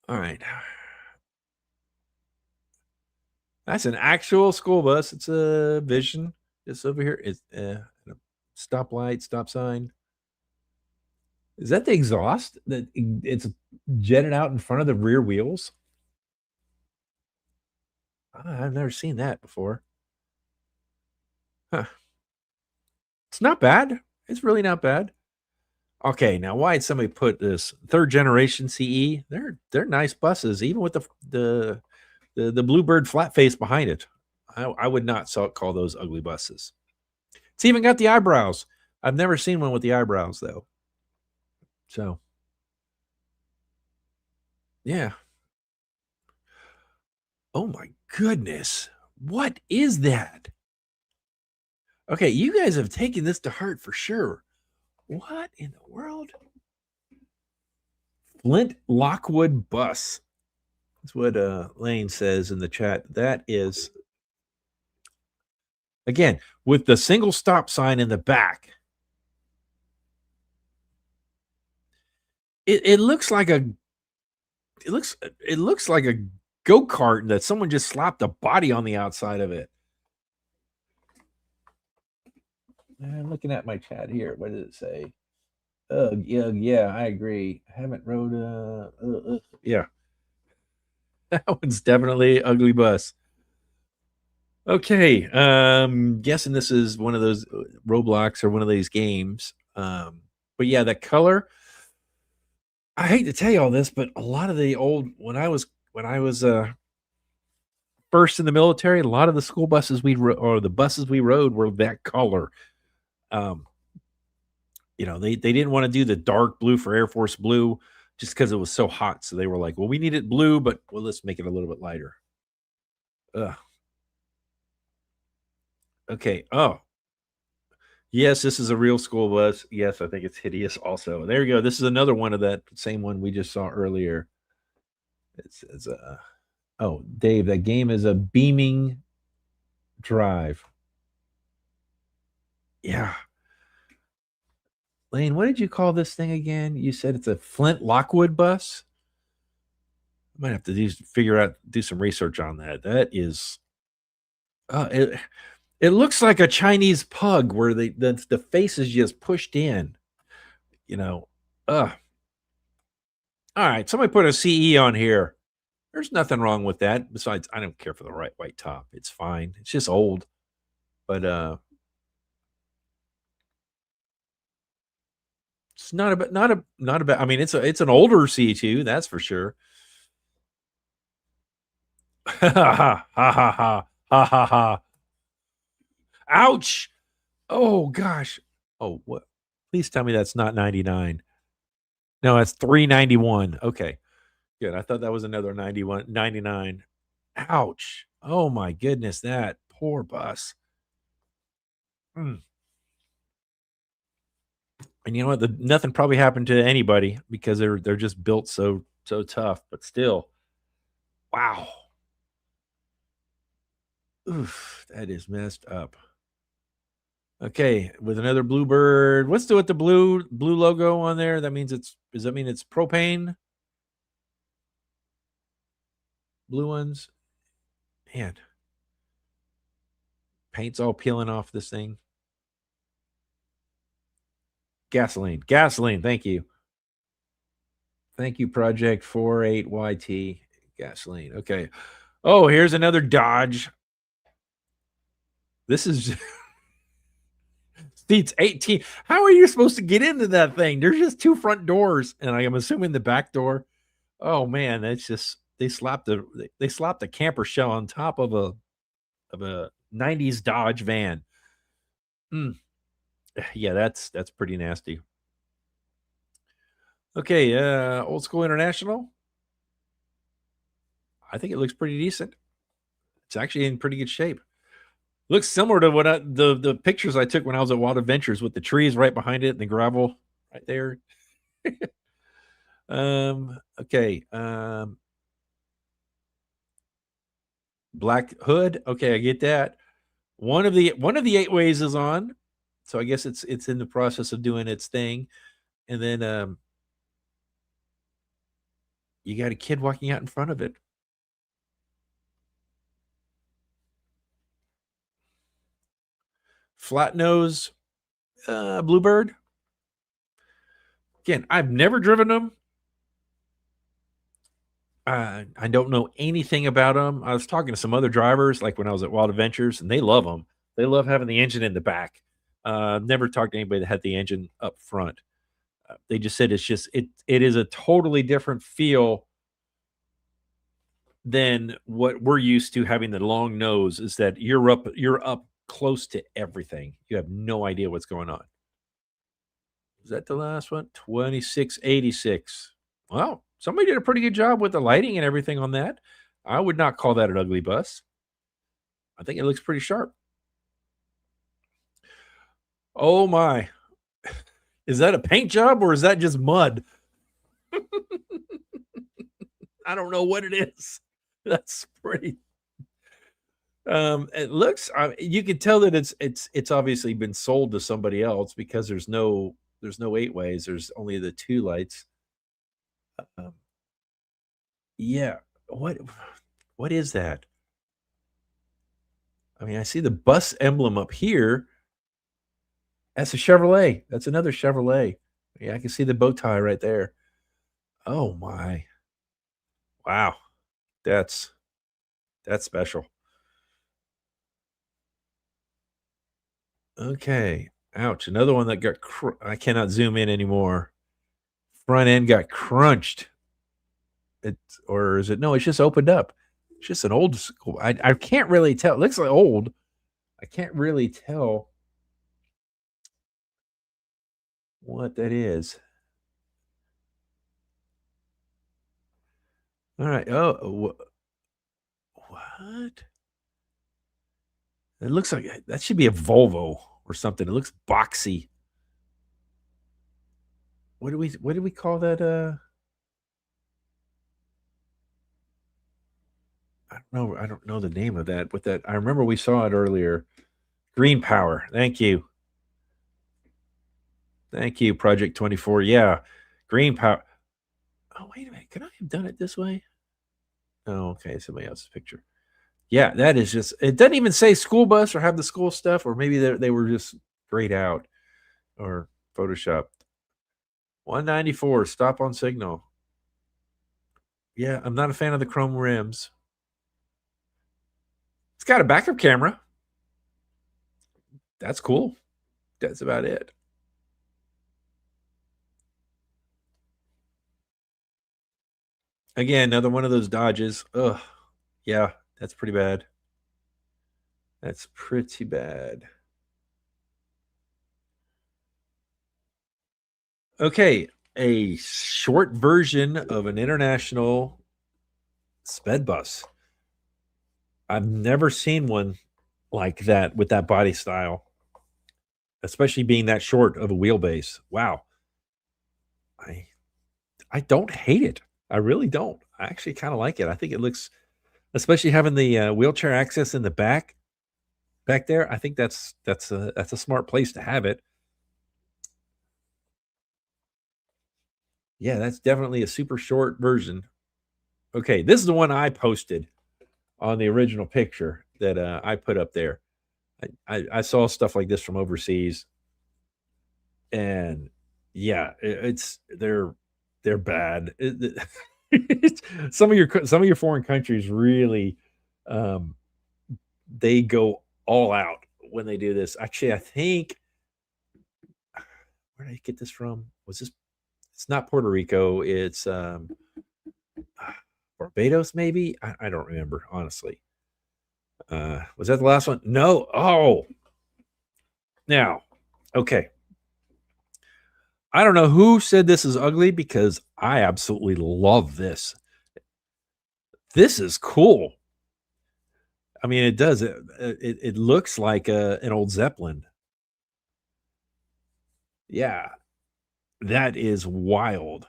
All right. That's an actual school bus. It's a Vision. It's over here. It's a stoplight, stop sign. Is that the exhaust that it's jetted out in front of the rear wheels? I've never seen that before. Huh. It's not bad. It's really not bad. Okay, now why did somebody put this third generation CE? They're nice buses, even with the Bluebird flat face behind it. I would not call those ugly buses. It's even got the eyebrows. I've never seen one with the eyebrows though. So Yeah. Oh my goodness. What is that? Okay, you guys have taken this to heart for sure. What in the world? Flint Lockwood bus. That's what Lane says in the chat. That is, again, with the single stop sign in the back. It looks like a it looks like a go-kart that someone just slapped a body on the outside of it. I'm looking at my chat here. What does it say? Yeah, I agree. I haven't rode yeah. That one's definitely ugly bus. Okay, guessing this is one of those Roblox or one of these games. But yeah, the color. I hate to tell you all this, but a lot of the old when I was first in the military, a lot of the school buses or the buses we rode were that color. Um, they didn't want to do the dark blue for Air Force Blue just because it was so hot. So they were like, well, we need it blue, but well, let's make it a little bit lighter. Ugh. Okay. Oh, yes, this is a real school bus. Yes, I think it's hideous also. There you go. This is another one of that same one we just saw earlier. It says, oh, Dave, that game is a beaming drive. Yeah. Lane, what did you call this thing again? You said it's a Flint Lockwood bus? I might have to do some research on that. That is, it looks like a Chinese pug where the face is just pushed in, you know. All right, somebody put a CE on here. There's nothing wrong with that. Besides, I don't care for the white top. It's fine. It's just old. But it's not about I mean, it's an older C2, that's for sure. Ha ha ha ha ha ha ha ha. Ouch. Oh gosh. Oh, what? Please tell me that's not 99. No, that's 391. Okay. Good. I thought that was another 99. Ouch. Oh my goodness, that poor bus. Mm. And you know what? Nothing probably happened to anybody because they're just built so tough, but still. Wow. Oof, that is messed up. Okay, with another bluebird. What's with the blue logo on there? That means does that mean it's propane? Blue ones? Man. Paint's all peeling off this thing. Gasoline. Gasoline. Thank you. Thank you, Project 48YT. Gasoline. Okay. Oh, here's another Dodge. This is seats 18. How are you supposed to get into that thing? There's just two front doors, and I am assuming the back door. Oh man, that's just they slapped a camper shell on top of a 90s Dodge van. Mm. Yeah, that's pretty nasty. Okay, Old School International. I think it looks pretty decent. It's actually in pretty good shape. Looks similar to what the pictures I took when I was at Wild Adventures with the trees right behind it and the gravel right there. Okay. Black hood. Okay, I get that. One of the 8 ways is on. So I guess it's in the process of doing its thing. And then you got a kid walking out in front of it. Flat nose bluebird. Again, I've never driven them. I don't know anything about them. I was talking to some other drivers, like when I was at Wild Adventures, and they love them. They love having the engine in the back. Never talked to anybody that had the engine up front. They just said it is a totally different feel than what we're used to having the long nose. Is that you're up close to everything. You have no idea what's going on. Is that the last one? 2686. Well, somebody did a pretty good job with the lighting and everything on that. I would not call that an ugly bus. I think it looks pretty sharp. Oh my. Is that a paint job or is that just mud? I don't know what it is. That's pretty. It looks. You can tell that it's obviously been sold to somebody else because there's no eight ways. There's only the two lights. Um, yeah. What what is that? I mean, I see the bus emblem up here. That's a Chevrolet. That's another Chevrolet. Yeah, I can see the bow tie right there. Oh my. Wow. That's that's special. Okay. Ouch. Another one that got I cannot zoom in anymore. Front end got crunched. It or is it no, it's just opened up. It's just an old school. I can't really tell. It looks like old. I can't really tell what that is. All right. Oh, what? It looks like that should be a Volvo or something. It looks boxy. What do we call that? I don't know the name of that, but that I remember we saw it earlier. Green power. Thank you. Thank you, Project 24. Yeah. Green power. Oh, wait a minute. Could I have done it this way? Oh, okay. Somebody else's picture. Yeah, that is just it doesn't even say school bus or have the school stuff, or maybe they were just grayed out or Photoshop. 194, stop on signal. Yeah, I'm not a fan of the chrome rims. It's got a backup camera. That's cool. That's about it. Again, another one of those Dodges. Ugh. Yeah, that's pretty bad. That's pretty bad. Okay, a short version of an international sped bus. I've never seen one like that with that body style, especially being that short of a wheelbase. Wow. I I don't hate it. I really don't. I actually kind of like it. I think it looks, especially having the wheelchair access in the back there. I think that's a smart place to have it. Yeah, that's definitely a super short version. Okay, this is the one I posted on the original picture that I put up there. I saw stuff like this from overseas, and yeah, it's they're bad. Some of your foreign countries really um, they go all out when they do this. Actually, I think where did I get this from? Was this? It's not Puerto Rico. It's Barbados, maybe. I don't remember honestly. Was that the last one? No. Oh, now, okay. I don't know who said this is ugly because I absolutely love this. This is cool. I mean, it does. It looks like an old Zeppelin. Yeah, that is wild.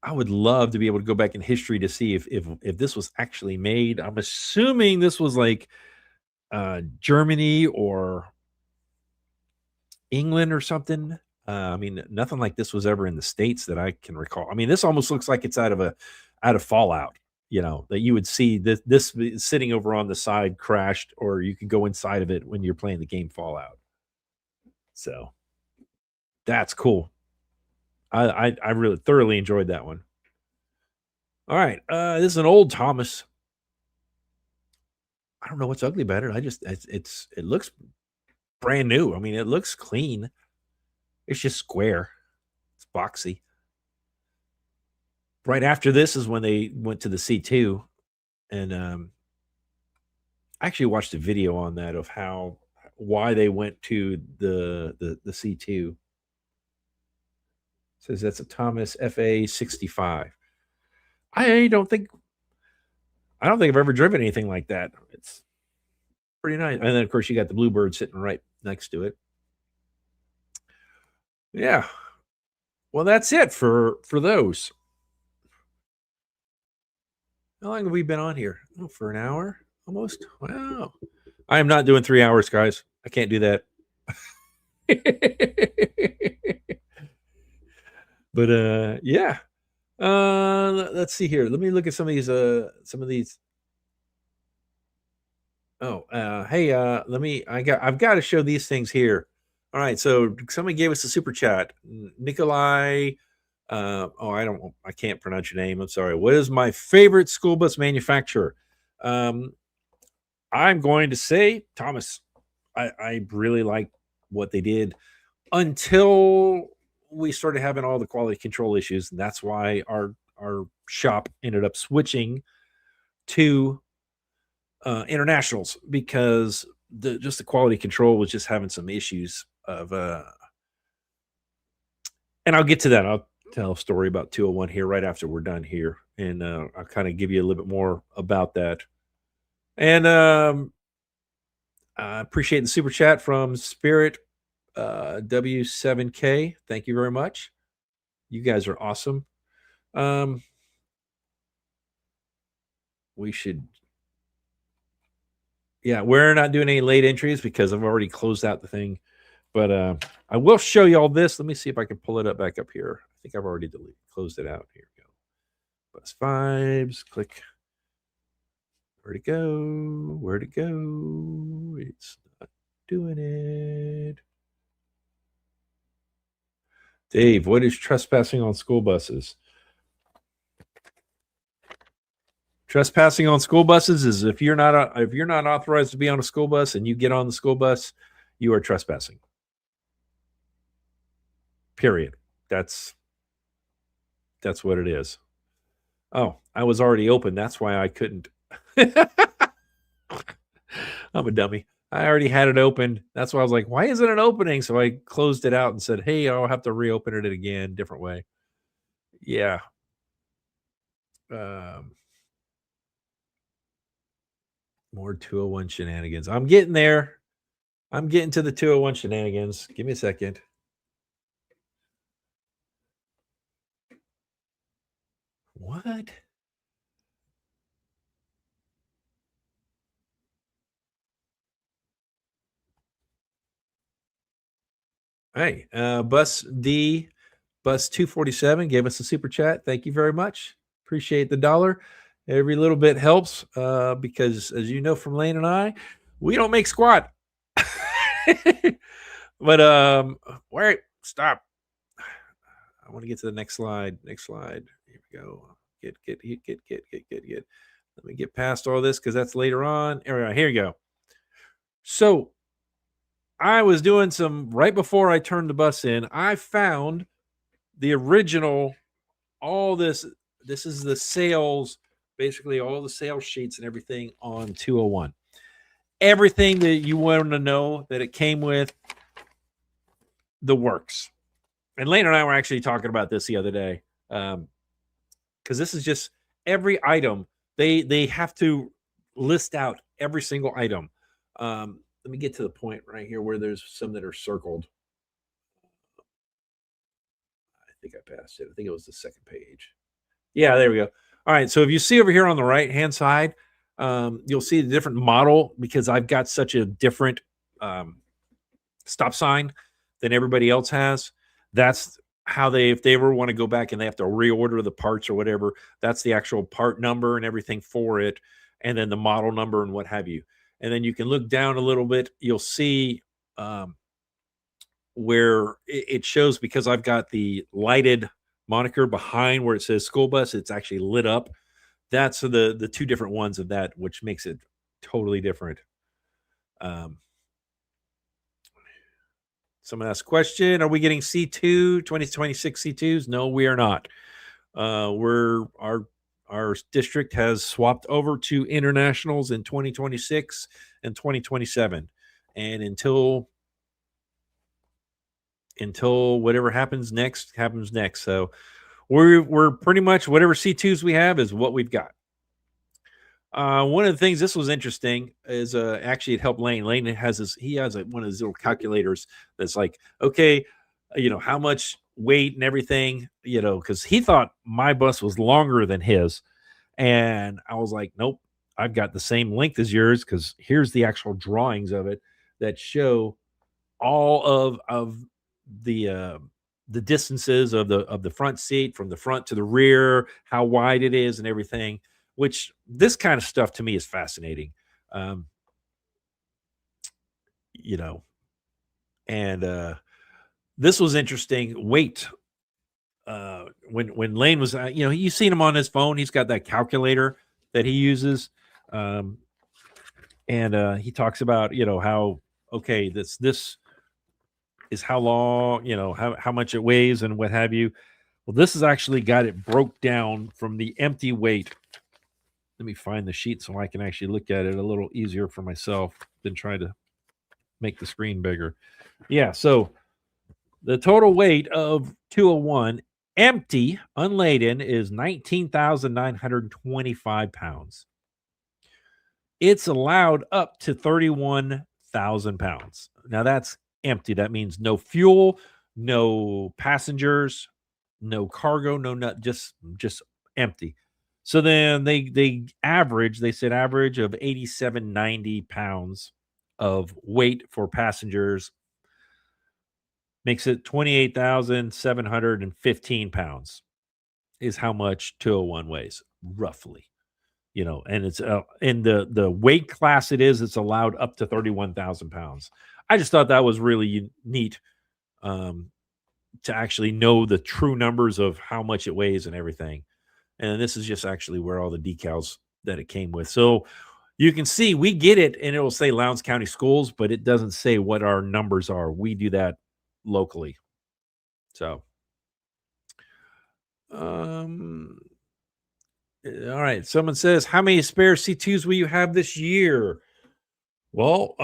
I would love to be able to go back in history to see if this was actually made. I'm assuming this was like Germany or England or something. I mean, nothing like this was ever in the states that I can recall. I mean, this almost looks like it's out of Fallout. That you would see this sitting over on the side crashed, or you could go inside of it when you're playing the game Fallout. So that's cool. I really thoroughly enjoyed that one. All right, this is an old Thomas. I don't know what's ugly about it. It looks brand new. I mean, it looks clean. It's just square. It's boxy. Right after this is when they went to the C2, and I actually watched a video on that of why they went to the C2. Says that's a Thomas FA 65. I don't think I've ever driven anything like that. It's pretty nice. And then of course you got the Bluebird sitting right next to it. Yeah. Well, that's it for those. How long have we been on here? Oh, for an hour almost. Wow. I am not doing 3 hours, guys. I can't do that. But yeah. Let's see here. Let me look at some of these. Oh, hey, I've got to show these things here. All right, so somebody gave us a super chat. Nikolai, I can't pronounce your name. I'm sorry. What is my favorite school bus manufacturer? Um, I'm going to say Thomas. I really like what they did until we started having all the quality control issues, and that's why our shop ended up switching to internationals, because the quality control was just having some issues of and I'll get to that. I'll tell a story about 201 here right after we're done here, and I'll kind of give you a little bit more about that. And I appreciate the super chat from Spirit W7K. Thank you very much. You guys are awesome. We should, yeah, we're not doing any late entries because I've already closed out the thing. But I will show you all this. Let me see if I can pull it up back up here. I think I've already closed it out. Here we go. Bus vibes. Click. Where'd it go? Where'd it go? It's not doing it. Dave, what is trespassing on school buses? Trespassing on school buses is if you're not authorized to be on a school bus and you get on the school bus, you are trespassing. Period. That's what it is. Oh, I was already open. That's why I couldn't. I'm a dummy. I already had it open. That's why I was like, why isn't it opening? So I closed it out and said, hey, I'll have to reopen it again, different way. Yeah. More 201 shenanigans. I'm getting there. I'm getting to the 201 shenanigans. Give me a second. What? Hey, Bus 247 gave us a super chat. Thank you very much. Appreciate the dollar. Every little bit helps because, as you know from Lane and I, we don't make squat. But wait, stop. I want to get to the next slide. Next slide. Here we go. Get. Let me get past all this because that's later on. Here we go. So I was doing some right before I turned the bus in. I found the original. All this is the sales, basically all the sales sheets and everything on 201. Everything that you want to know that it came with, the works. And Lane and I were actually talking about this the other day, because this is just every item. They have to list out every single item. Let me get to the point right here where there's some that are circled. I think I passed it. I think it was the second page. Yeah, there we go. All right. So if you see over here on the right hand side, you'll see the different model because I've got such a different stop sign than everybody else has. That's how if they ever want to go back and they have to reorder the parts or whatever, that's the actual part number and everything for it, and then the model number and what have you. And then you can look down a little bit. You'll see where it shows, because I've got the lighted moniker behind where it says school bus, it's actually lit up. That's the two different ones of that, which makes it totally different. Someone asked a question: are we getting C2 2026 C2s? No, we are not. Our district has swapped over to internationals in 2026 and 2027, and until until whatever happens next happens next. So we're pretty much whatever C2s we have is what we've got. One of the things this was interesting is actually it helped Lane. Lane has one of his little calculators that's like, okay, how much weight and everything, because he thought my bus was longer than his. And I was like, nope, I've got the same length as yours, because here's the actual drawings of it that show all the distances of the front seat from the front to the rear, how wide it is, and everything. Which this kind of stuff to me is fascinating, um, you know. And this was interesting. Weight. When Lane was, you've seen him on his phone. He's got that calculator that he uses, um, and he talks about how okay this is how long, how much it weighs and what have you. Well, this has actually got it broke down from the empty weight. Let me find the sheet so I can actually look at it a little easier for myself than try to make the screen bigger. Yeah, so the total weight of 201 empty, unladen, is 19,925 pounds. It's allowed up to 31,000 pounds. Now that's empty. That means no fuel, no passengers, no cargo, no nut, just empty. So then they said average of 8790 pounds of weight for passengers, makes it 28,715 pounds is how much 201 weighs roughly. And it's in the weight class it's allowed up to 31,000 pounds. I just thought that was really neat, to actually know the true numbers of how much it weighs and everything. And this is just actually where all the decals that it came with. So you can see we get it, and it will say Lowndes County Schools, but it doesn't say what our numbers are. We do that locally. So, all right. Someone says, how many spare C2s will you have this year? Well,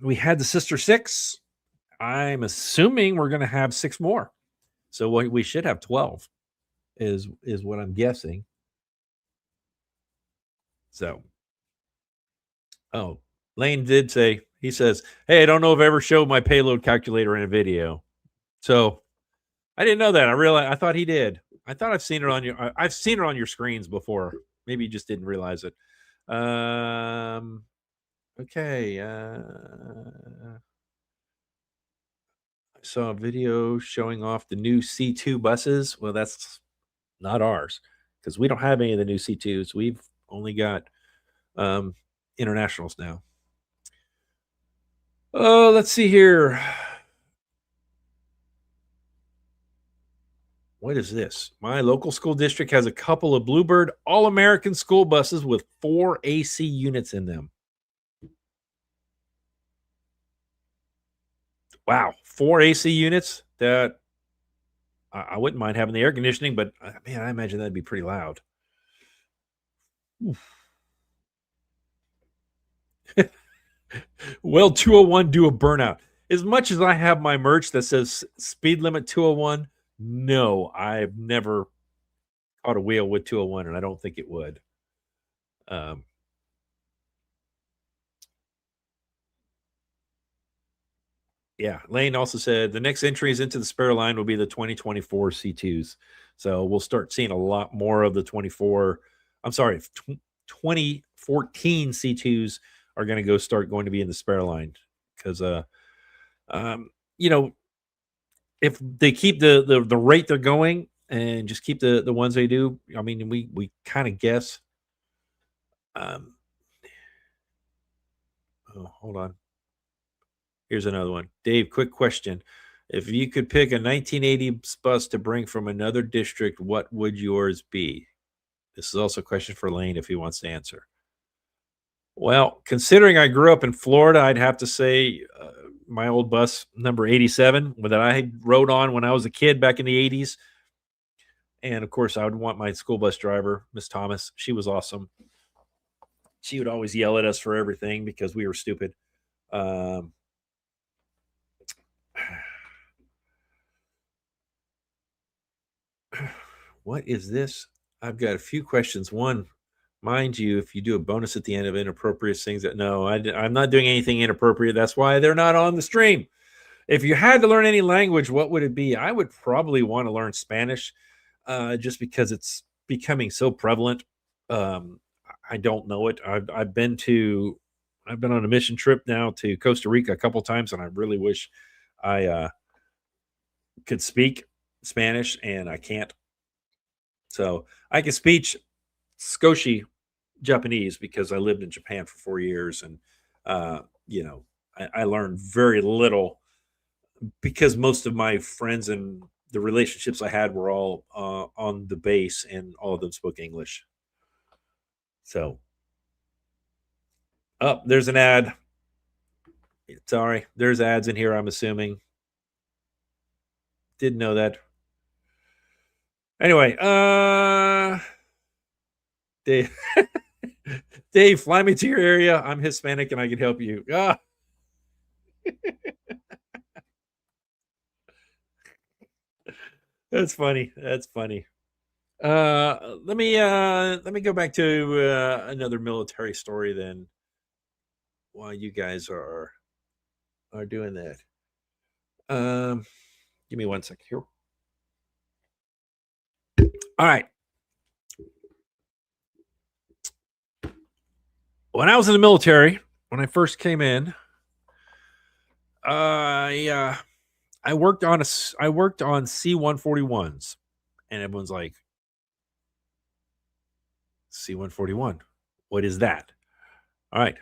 we had the Sister 6. I'm assuming we're going to have 6 more. So we should have 12 is what I'm guessing. So, Lane did say, he says, hey, I don't know if I ever showed my payload calculator in a video. So I didn't know that. I thought he did. I thought I've seen it on your screens before. Maybe you just didn't realize it. Okay. I saw a video showing off the new C2 buses. Well, that's not ours, because we don't have any of the new C2s. We've only got internationals now. Oh, let's see here. What is this? My local school district has a couple of Bluebird All-American school buses with 4 AC units in them. Wow, 4 AC units? That I wouldn't mind having the air conditioning, but man, I imagine that'd be pretty loud. Will 201 do a burnout? As much as I have my merch that says speed limit 201, no, I've never caught a wheel with 201, and I don't think it would. Yeah, Lane also said the next entries into the spare line will be the 2024 C2s. So we'll start seeing a lot more of the 2014 C2s are going to start going to be in the spare line, because if they keep the rate they're going and just keep the ones they do, I mean, we kind of guess. Hold on. Here's another one. Dave, quick question. If you could pick a 1980 bus to bring from another district, what would yours be? This is also a question for Lane if he wants to answer. Well, considering I grew up in Florida, I'd have to say my old bus, number 87, that I rode on when I was a kid back in the 80s. And of course, I would want my school bus driver, Miss Thomas. She was awesome. She would always yell at us for everything because we were stupid. What is this? I've got a few questions. One, mind you, if you do a bonus at the end of inappropriate things, that no, I'm not doing anything inappropriate. That's why they're not on the stream. If you had to learn any language, what would it be? I would probably want to learn Spanish, just because it's becoming so prevalent. Um, I don't know it. I've been on a mission trip now to Costa Rica a couple times, and I really wish I could speak Spanish, and I can't. So I can speak Skoshi Japanese because I lived in Japan for 4 years, and uh, I learned very little because most of my friends and the relationships I had were all on the base, and all of them spoke English. So, there's an ad. Sorry, there's ads in here. I'm assuming. Didn't know that. Anyway, Dave, Dave, fly me to your area. I'm Hispanic and I can help you. Ah, that's funny. That's funny. Let me go back to another military story then. While you guys are doing that, give me 1 second here. All right. When I was in the military, when I first came in, yeah, I worked on C-141s, and everyone's like, C-141, what is that? All right,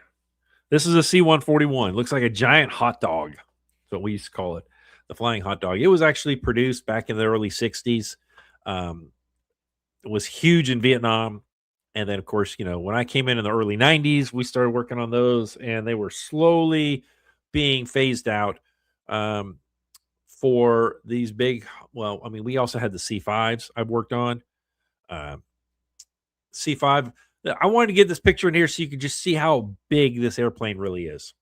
this is a C-141. Looks like a giant hot dog. That's what we used to call it, the flying hot dog. It was actually produced back in the early '60s. Um, it was huge in Vietnam. And then, of course, when I came in the early '90s, we started working on those, and they were slowly being phased out, um, for these big. Well, I mean, we also had the C5s I've worked on. Uh, C5. I wanted to get this picture in here so you could just see how big this airplane really is.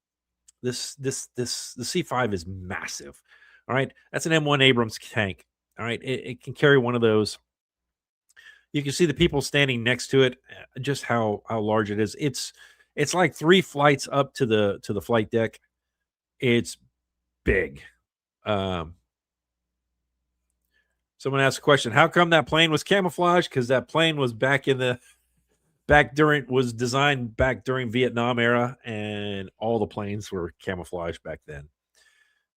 The C5 is massive. All right, that's an M1 Abrams tank. All right, it can carry one of those. You can see the people standing next to it, just how large it is. It's like 3 flights up to the flight deck. It's big. Um, Someone asked a question, how come that plane was camouflaged? Because that plane was was designed back during Vietnam era, and all the planes were camouflaged back then.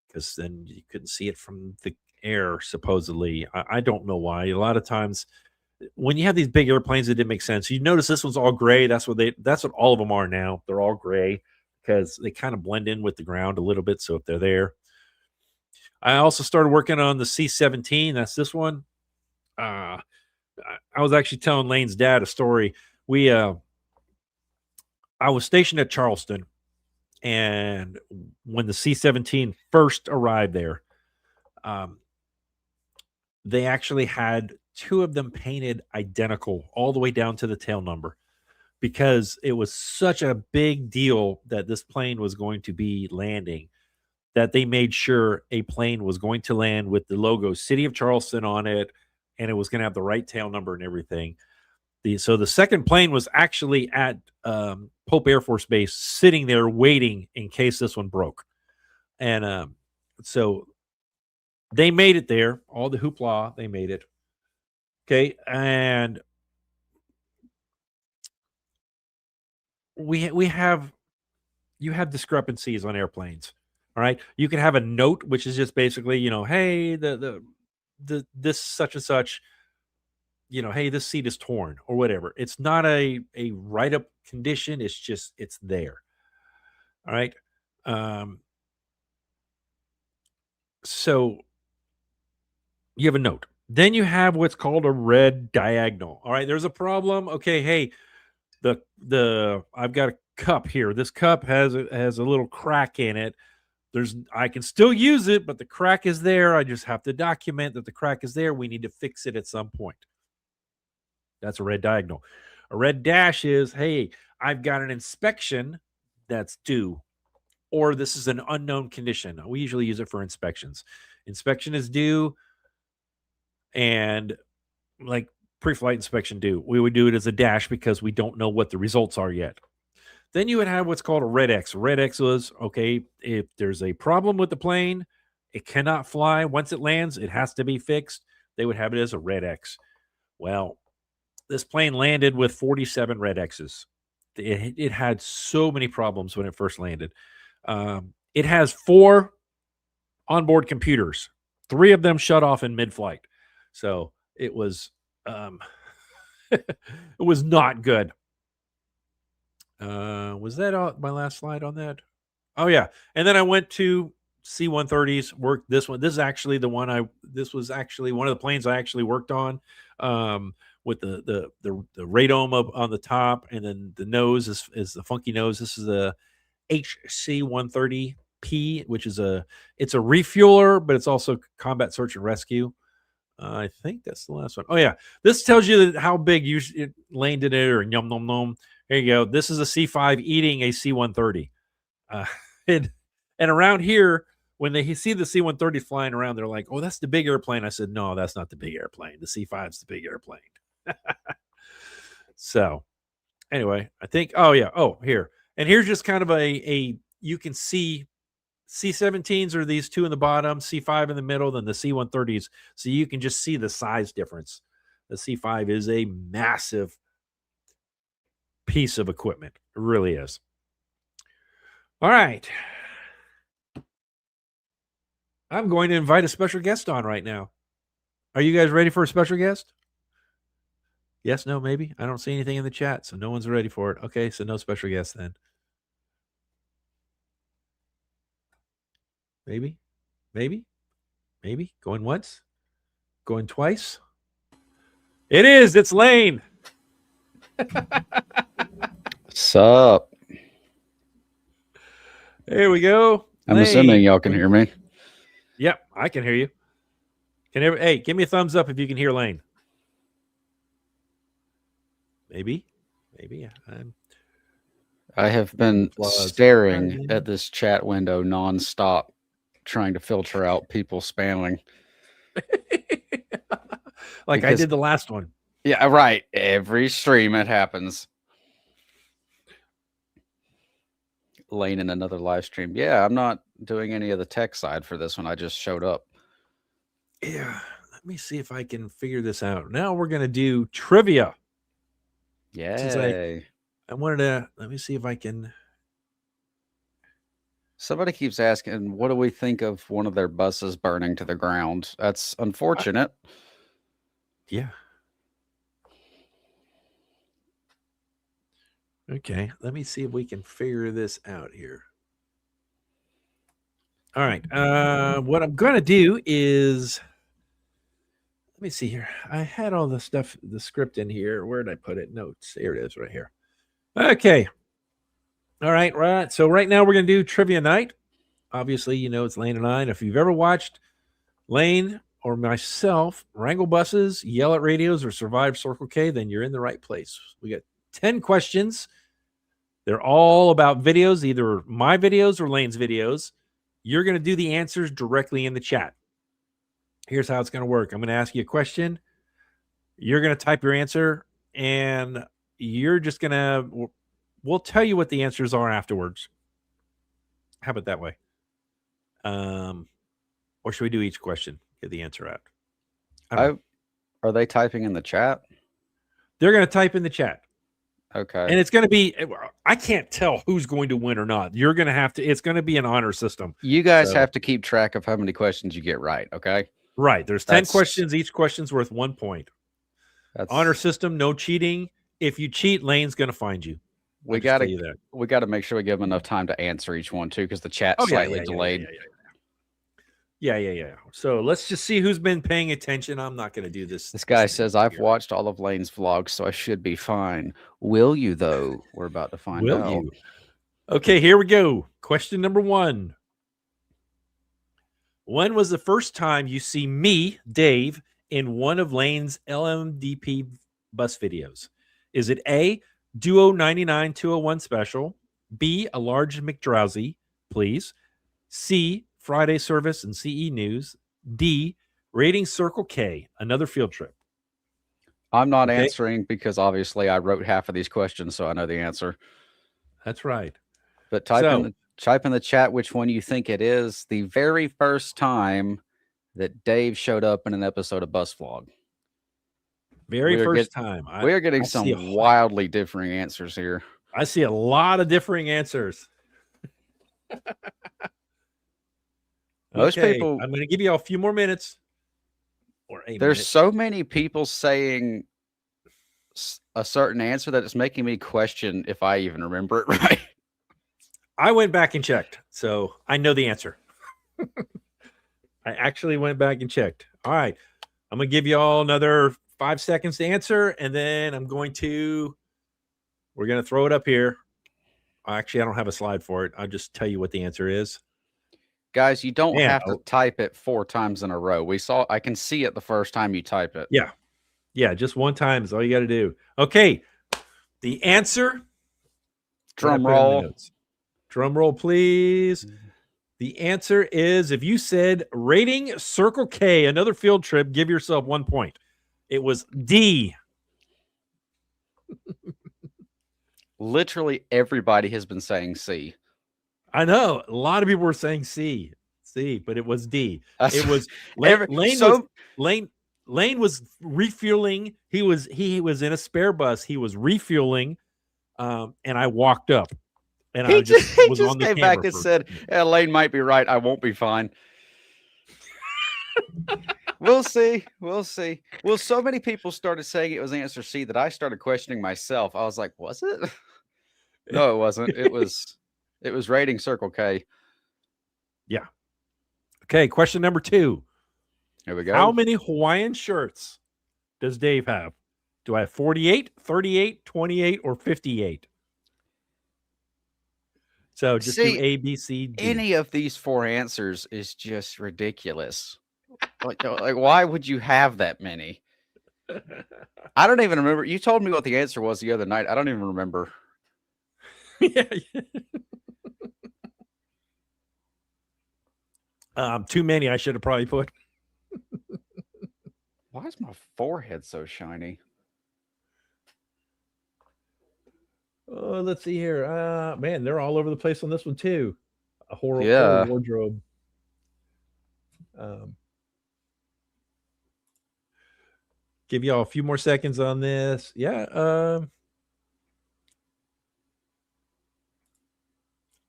Because then you couldn't see it from the air, supposedly. I don't know why. A lot of times when you have these big airplanes, it didn't make sense. You notice this one's all gray. That's what all of them are now. They're all gray because they kind of blend in with the ground a little bit. So if they're there, I also started working on the C-17. That's this one. I was actually telling Lane's dad a story. I was stationed at Charleston, and when the C-17 first arrived there, um, they actually had 2 of them painted identical all the way down to the tail number, because it was such a big deal that this plane was going to be landing, that they made sure a plane was going to land with the logo City of Charleston on it, and it was going to have the right tail number and everything. So the second plane was actually at Pope Air Force Base, sitting there waiting in case this one broke. And so they made it there. All the hoopla, they made it. Okay, and we have you have discrepancies on airplanes. All right, you can have a note, which is just basically, hey, the this such and such, hey, this seat is torn or whatever. It's not a write up condition. It's just it's there. All right. Um, so you have a note. Then you have what's called a red diagonal. All right, there's a problem. Okay, hey, the I've got a cup here. This cup has a little crack in it. I can still use it, but the crack is there. I just have to document that the crack is there. We need to fix it at some point. That's a red diagonal. A red dash is, hey, I've got an inspection that's due, or this is an unknown condition. We usually use it for inspections. Inspection is due, and like pre-flight inspection do? We would do it as a dash because we don't know what the results are yet. Then you would have what's called a red X. Red X was, okay, if there's a problem with the plane, it cannot fly. Once it lands, it has to be fixed. They would have it as a red X. Well, this plane landed with 47 red X's. It had so many problems when it first landed. It has 4 onboard computers. 3 of them shut off in mid-flight. So it was it was not good. Was that my last slide on that? Oh yeah. And then I went to C-130s, worked this one. This is actually the one this was actually one of the planes I actually worked on, with the radome on the top, and then the nose is the funky nose. This is a HC-130P, which is it's a refueler, but it's also combat search and rescue. I think that's the last one. Oh yeah, this tells you how big it landed it, or yum nom nom. Here you go. This is a C-5 eating a C-130. And around here, when they see the C-130 flying around, they're like, "Oh, that's the big airplane." I said, "No, that's not the big airplane. The C-5 is the big airplane." So, anyway, I think. Oh yeah. Oh, here, and here's just kind of a you can see C-17s are these 2 in the bottom, C-5 in the middle, then the C-130s. So you can just see the size difference. The C-5 is a massive piece of equipment. It really is. All right. I'm going to invite a special guest on right now. Are you guys ready for a special guest? Yes, no, maybe? I don't see anything in the chat, so no one's ready for it. Okay, so no special guest then. Maybe? Maybe? Maybe? Going once? Going twice? It is. It's Lane. Sup? There we go. I'm assuming y'all can hear me. Yep, I can hear you. Hey, give me a thumbs up if you can hear Lane. Maybe. I have been staring at this chat window nonstop, trying to filter out people spamming. Like I did the last one. Yeah, right. Every stream it happens. Lane in another live stream. Yeah, I'm not doing any of the tech side for this one. I just showed up. Yeah, let me see if I can figure this out. Now we're going to do trivia. Yay. I wanted to, let me see if I can. Somebody keeps asking, what do we think of one of their buses burning to the ground? That's unfortunate. Yeah. Okay, let me see if we can figure this out here. All right. What I'm going to do is, let me see here. I had all the stuff, the script in here. Where did I put it? Notes. Here it is right here. Okay. All right. So right now we're going to do trivia night. Obviously, you know, it's Lane and I. And if you've ever watched Lane or myself wrangle buses, yell at radios, or survive Circle K, then you're in the right place. We got 10 questions. They're all about videos, either my videos or Lane's videos. You're going to do the answers directly in the chat. Here's how it's going to work. I'm going to ask you a question. You're going to type your answer, and you're just going to, we'll tell you what the answers are afterwards. How about that way? Or should we do each question? Get the answer out. Are they typing in the chat? They're going to type in the chat. Okay. And it's going to be, I can't tell who's going to win or not. You're going to have to, it's going to be an honor system. You guys have to keep track of how many questions you get right, okay? Right. There's 10 questions. Each question's worth 1 point. That's honor system, no cheating. If you cheat, Lane's going to find you. We got to make sure we give them enough time to answer each one too, because the chat's slightly delayed. Yeah. So let's just see who's been paying attention. I'm not going to do this. This guy says, I've watched all of Lane's vlogs, so I should be fine. Will you, though? We're about to find out. Will you? Okay, here we go. Question number 1. When was the first time you see me, Dave, in one of Lane's LMDP bus videos? Is it A, Duo 99-201 special, B, a large McDrowsy, please, C, Friday service and CE News, D, rating Circle K, another field trip? I'm not Okay? answering because obviously I wrote half of these questions, so I know the answer. That's right. But So, type in the chat which one you think it is. The very first time that Dave showed up in an episode of Bus Vlog. very first time. We are getting I see some wildly differing answers here. I see a lot of differing answers. Most Okay, people, I'm going to give you a few more minutes. Or a there's minute. so many people saying a certain answer that it's making me question if I even remember it right. I went back and checked, so I know the answer. I actually went back and checked. All right, I'm going to give you all another 5 seconds to answer, and then we're going to throw it up here. Actually, I don't have a slide for it. I'll just tell you what the answer is. Guys, you don't have to type it 4 times in a row. I can see it the first time you type it. Yeah. Yeah, just one time is all you got to do. Okay. The answer. Drum roll. Drum roll, please. The answer is, if you said rating Circle K, another field trip, give yourself 1 point. It was D. Literally everybody has been saying C. I know. A lot of people were saying C, but it was D. It was Lane was refueling. He was in a spare bus. He was refueling, and I walked up, and he just came back and said, "Yeah, Lane might be right. I won't be fine." We'll see. Well, so many people started saying it was answer C that I started questioning myself. I was like, "Was it?" No, it wasn't. It was rating Circle K. Yeah. Okay, question number 2. Here we go. How many Hawaiian shirts does Dave have? Do I have 48, 38, 28, or 58? So just do A, B, C, D. Any of these 4 answers is just ridiculous. like, why would you have that many? I don't even remember. You told me what the answer was the other night. I don't even remember. Yeah. Too many I should have probably put. Why is my forehead so shiny? Oh, let's see here. Man, they're all over the place on this one too. A horror wardrobe. Give y'all a few more seconds on this. Yeah.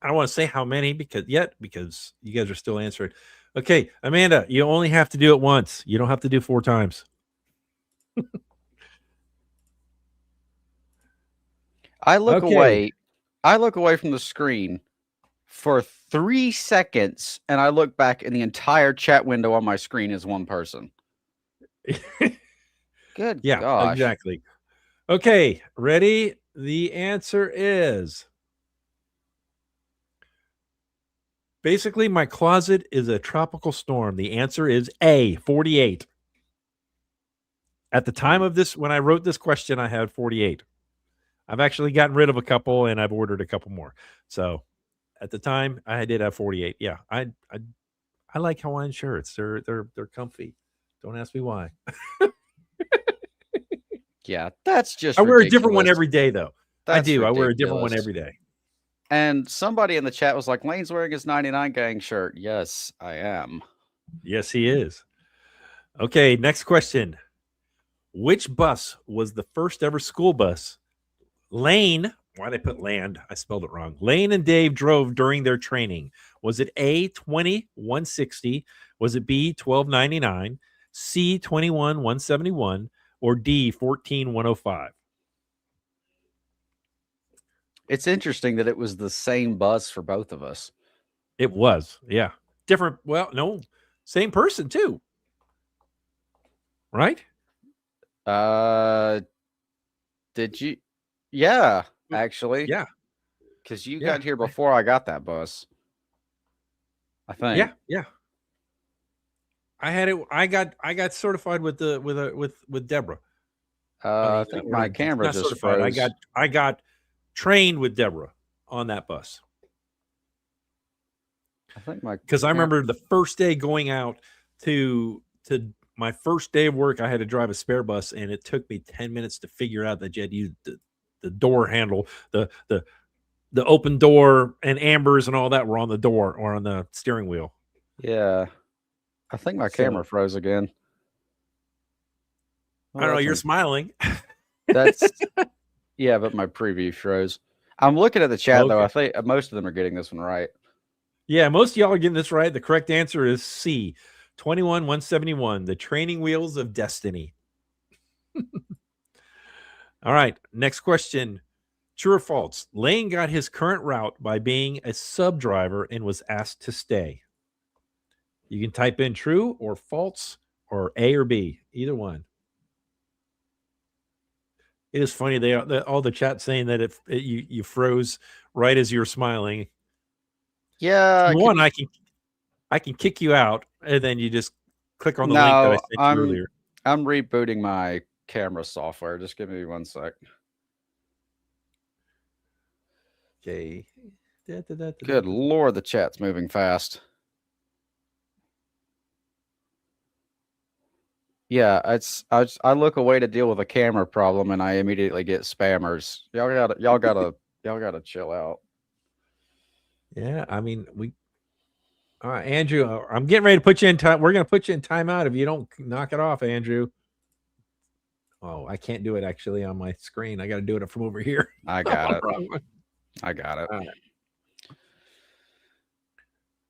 I don't want to say how many because you guys are still answering. Okay, Amanda, you only have to do it once. You don't have to do 4 times. I look away from the screen for 3 seconds and I look back and the entire chat window on my screen is one person. Good gosh. Exactly. Okay, ready? The answer is basically my closet is a tropical storm. The answer is A, 48. At the time of this, when I wrote this question, I had 48. I've actually gotten rid of a couple and I've ordered a couple more. So at the time I did have 48. Yeah. I like Hawaiian shirts. They're comfy. Don't ask me why. Yeah, that's just I wear a different one every day though. I do. Ridiculous. I wear a different one every day. And somebody in the chat was like, Lane's wearing his 99 gang shirt. Yes, I am. Yes, he is. Okay, next question. Which bus was the first ever school bus Lane, why did I put land? I spelled it wrong. Lane and Dave drove during their training. Was it A, 20-160? Was it B, 1299? C, 21-171? Or D, 14-105? It's interesting that it was the same bus for both of us. It was, yeah. Different, well, no, same person too. Right? Did you? Yeah, actually. Yeah. Because you got here before I got that bus. I think. Yeah. I had it. I got certified with Deborah. I think my camera just froze. I got trained with Deborah on that bus. I think because I remember the first day going out to my first day of work, I had to drive a spare bus, and it took me 10 minutes to figure out that you had to use the door handle, the open door, and ambers and all that were on the door or on the steering wheel. Yeah. I think my So camera froze again. I Oh, don't know. You're smiling. that's yeah, but my preview froze. I'm looking at the chat though. Okay. I think most of them are getting this one right. Yeah, most of y'all are getting this right. The correct answer is C, 21171, the training wheels of destiny. All right, next question. True or false? Lane got his current route by being a sub driver and was asked to stay. You can type in true or false or A or B, either one. It is funny all the chat saying that you froze right as you were smiling. Yeah. One, I can kick you out, and then you just click on the link that I No, sent you earlier. I'm rebooting my camera software. Just give me 1 sec. Okay. Good Lord, the chat's moving fast. Yeah, I look away to deal with a camera problem and I immediately get spammers. Y'all gotta chill out. Yeah, I mean, all right, Andrew, I'm getting ready to put you in time. We're going to put you in timeout if you don't knock it off, Andrew. Oh, I can't do it actually on my screen. I got to do it from over here. I got it. I got it. Right.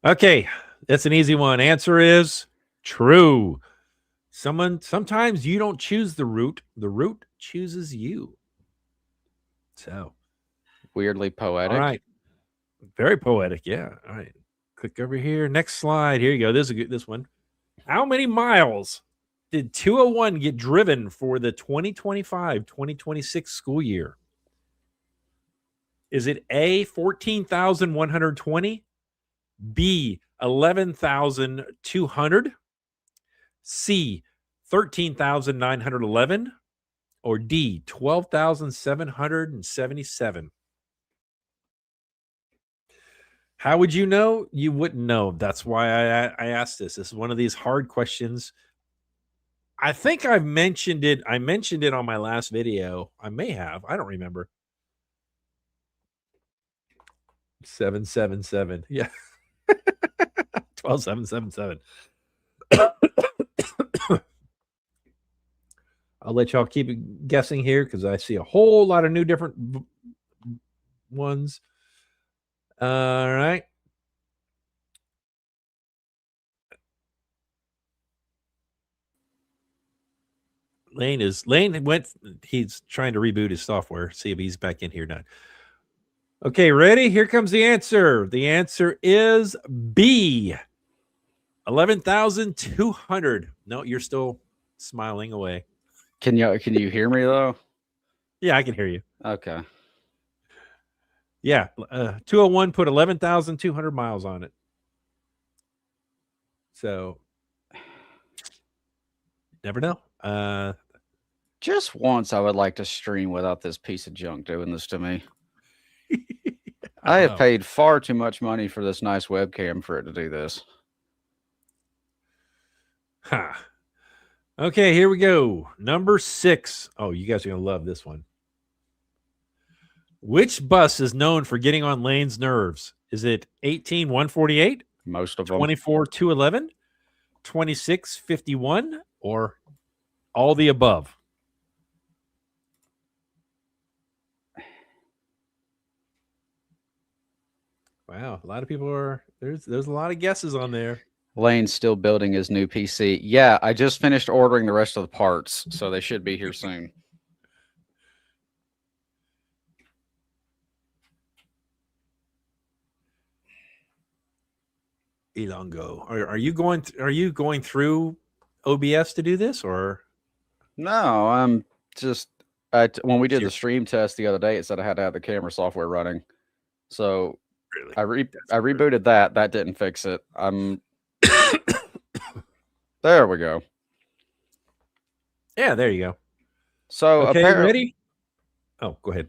Okay, that's an easy one. Answer is true. Sometimes you don't choose the route chooses you. So, weirdly poetic. All right. Very poetic, yeah. All right. Click over here. Next slide. Here you go. This one. How many miles did 201 get driven for the 2025-2026 school year? Is it A, 14,120, B, 11,200, C, 13,911, or D, 12,777? How would you know? You wouldn't know. That's why I asked this. This is one of these hard questions. I think I've mentioned it. I mentioned it on my last video. I may have. I don't remember. 777. Yeah. 12777. I'll let y'all keep guessing here because I see a whole lot of new different ones. All right. Lane went. He's trying to reboot his software. See if he's back in here now. Okay, ready? Here comes the answer. The answer is B. 11,200. No, you're still smiling away. Can you hear me though? Yeah, I can hear you. Okay. Yeah, 201 put 11,200 miles on it. So, never know. Just once, I would like to stream without this piece of junk doing this to me. I have paid far too much money for this nice webcam for it to do this. Huh. Okay, here we go. Number 6. Oh, you guys are going to love this one. Which bus is known for getting on Lane's nerves? Is it 18148? Most of them. 24211? 2651? Or all the above? Wow, a lot of people are there's a lot of guesses on there. Lane's still building his new PC. Yeah, I just finished ordering the rest of the parts, so they should be here soon. Elongo. Are you going through OBS to do this, or no? I'm just when we did the stream test the other day, it said I had to have the camera software running. So really? I rebooted that. That didn't fix it. There we go. Yeah, there you go. So okay, ready? Oh, go ahead.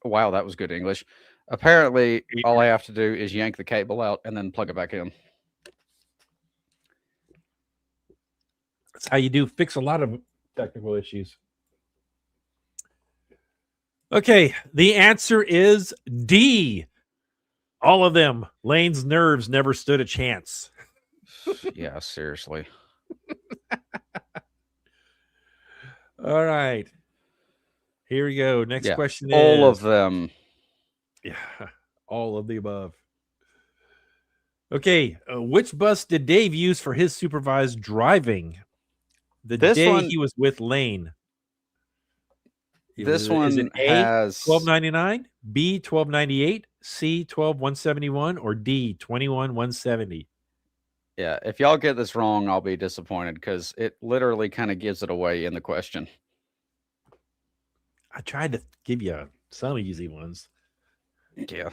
Wow, that was good English. Apparently, all I have to do is yank the cable out and then plug it back in. That's how you do fix a lot of technical issues. Okay, the answer is D. All of them. Lane's nerves never stood a chance. Yeah, seriously. All right. Here we go. Next Yeah, question all is of them. yeah, all of the above. Okay, which bus did Dave use for his supervised driving the This day one, he was with Lane? this Is it one A, has 1299, B, 1298, C, 12171, or D, 21170? yeah, if y'all get this wrong, I'll be disappointed because it literally kind of gives it away in the question. I tried to give you some easy ones. Yeah.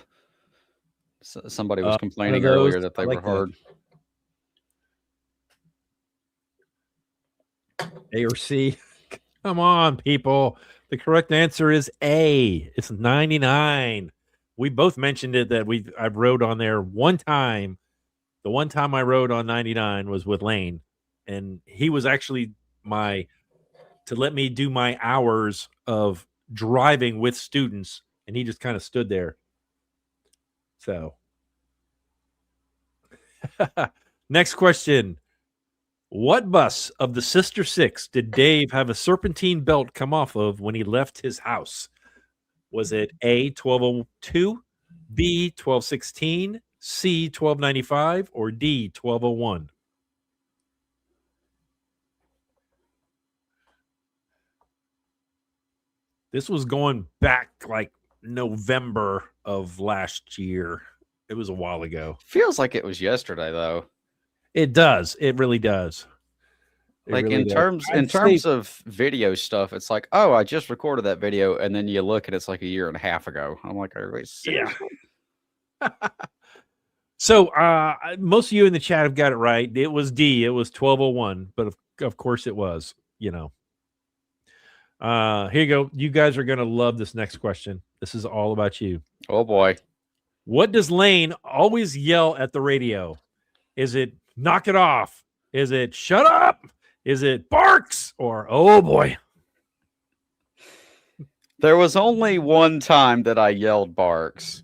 Somebody was One of complaining those. earlier that I they were like that. hard. A or C? Come on, people. The correct answer is A. It's 99. We both mentioned it that I rode on there one time. The one time I rode on 99 was with Lane, and he was actually to let me do my hours of driving with students, and he just kind of stood there. So, next question. What bus of the Sister Six did Dave have a serpentine belt come off of when he left his house? Was it A, 1202, B, 1216, C, 1295, or D, 1201? This was going back like November of last year. It was a while ago. Feels like it was yesterday though. It does. It really does. It Like really in does. terms I'd say of video stuff, it's like, oh, I just recorded that video, and then you look and it's like a year and a half ago. I'm like, are we yeah. seriously? So most of you in the chat have got it right. It was D. It was 1201, but of course it was, you know. Here you go. You guys are going to love this next question. This is all about you. Oh boy. What does Lane always yell at the radio? Is it knock it off? Is it shut up? Is it barks? Or oh boy? There was only one time that I yelled barks.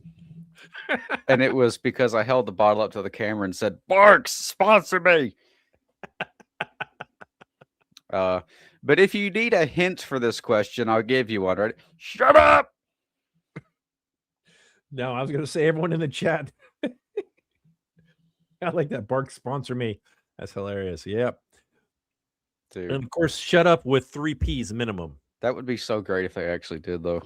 And it was because I held the bottle up to the camera and said, "Barks, sponsor me." But if you need a hint for this question, I'll give you one. Right? Shut up. No, I was going to say everyone in the chat. I like that. Bark sponsor me. That's hilarious. Yep. Dude, and of course, shut up with 3 P's minimum. That would be so great if they actually did, though.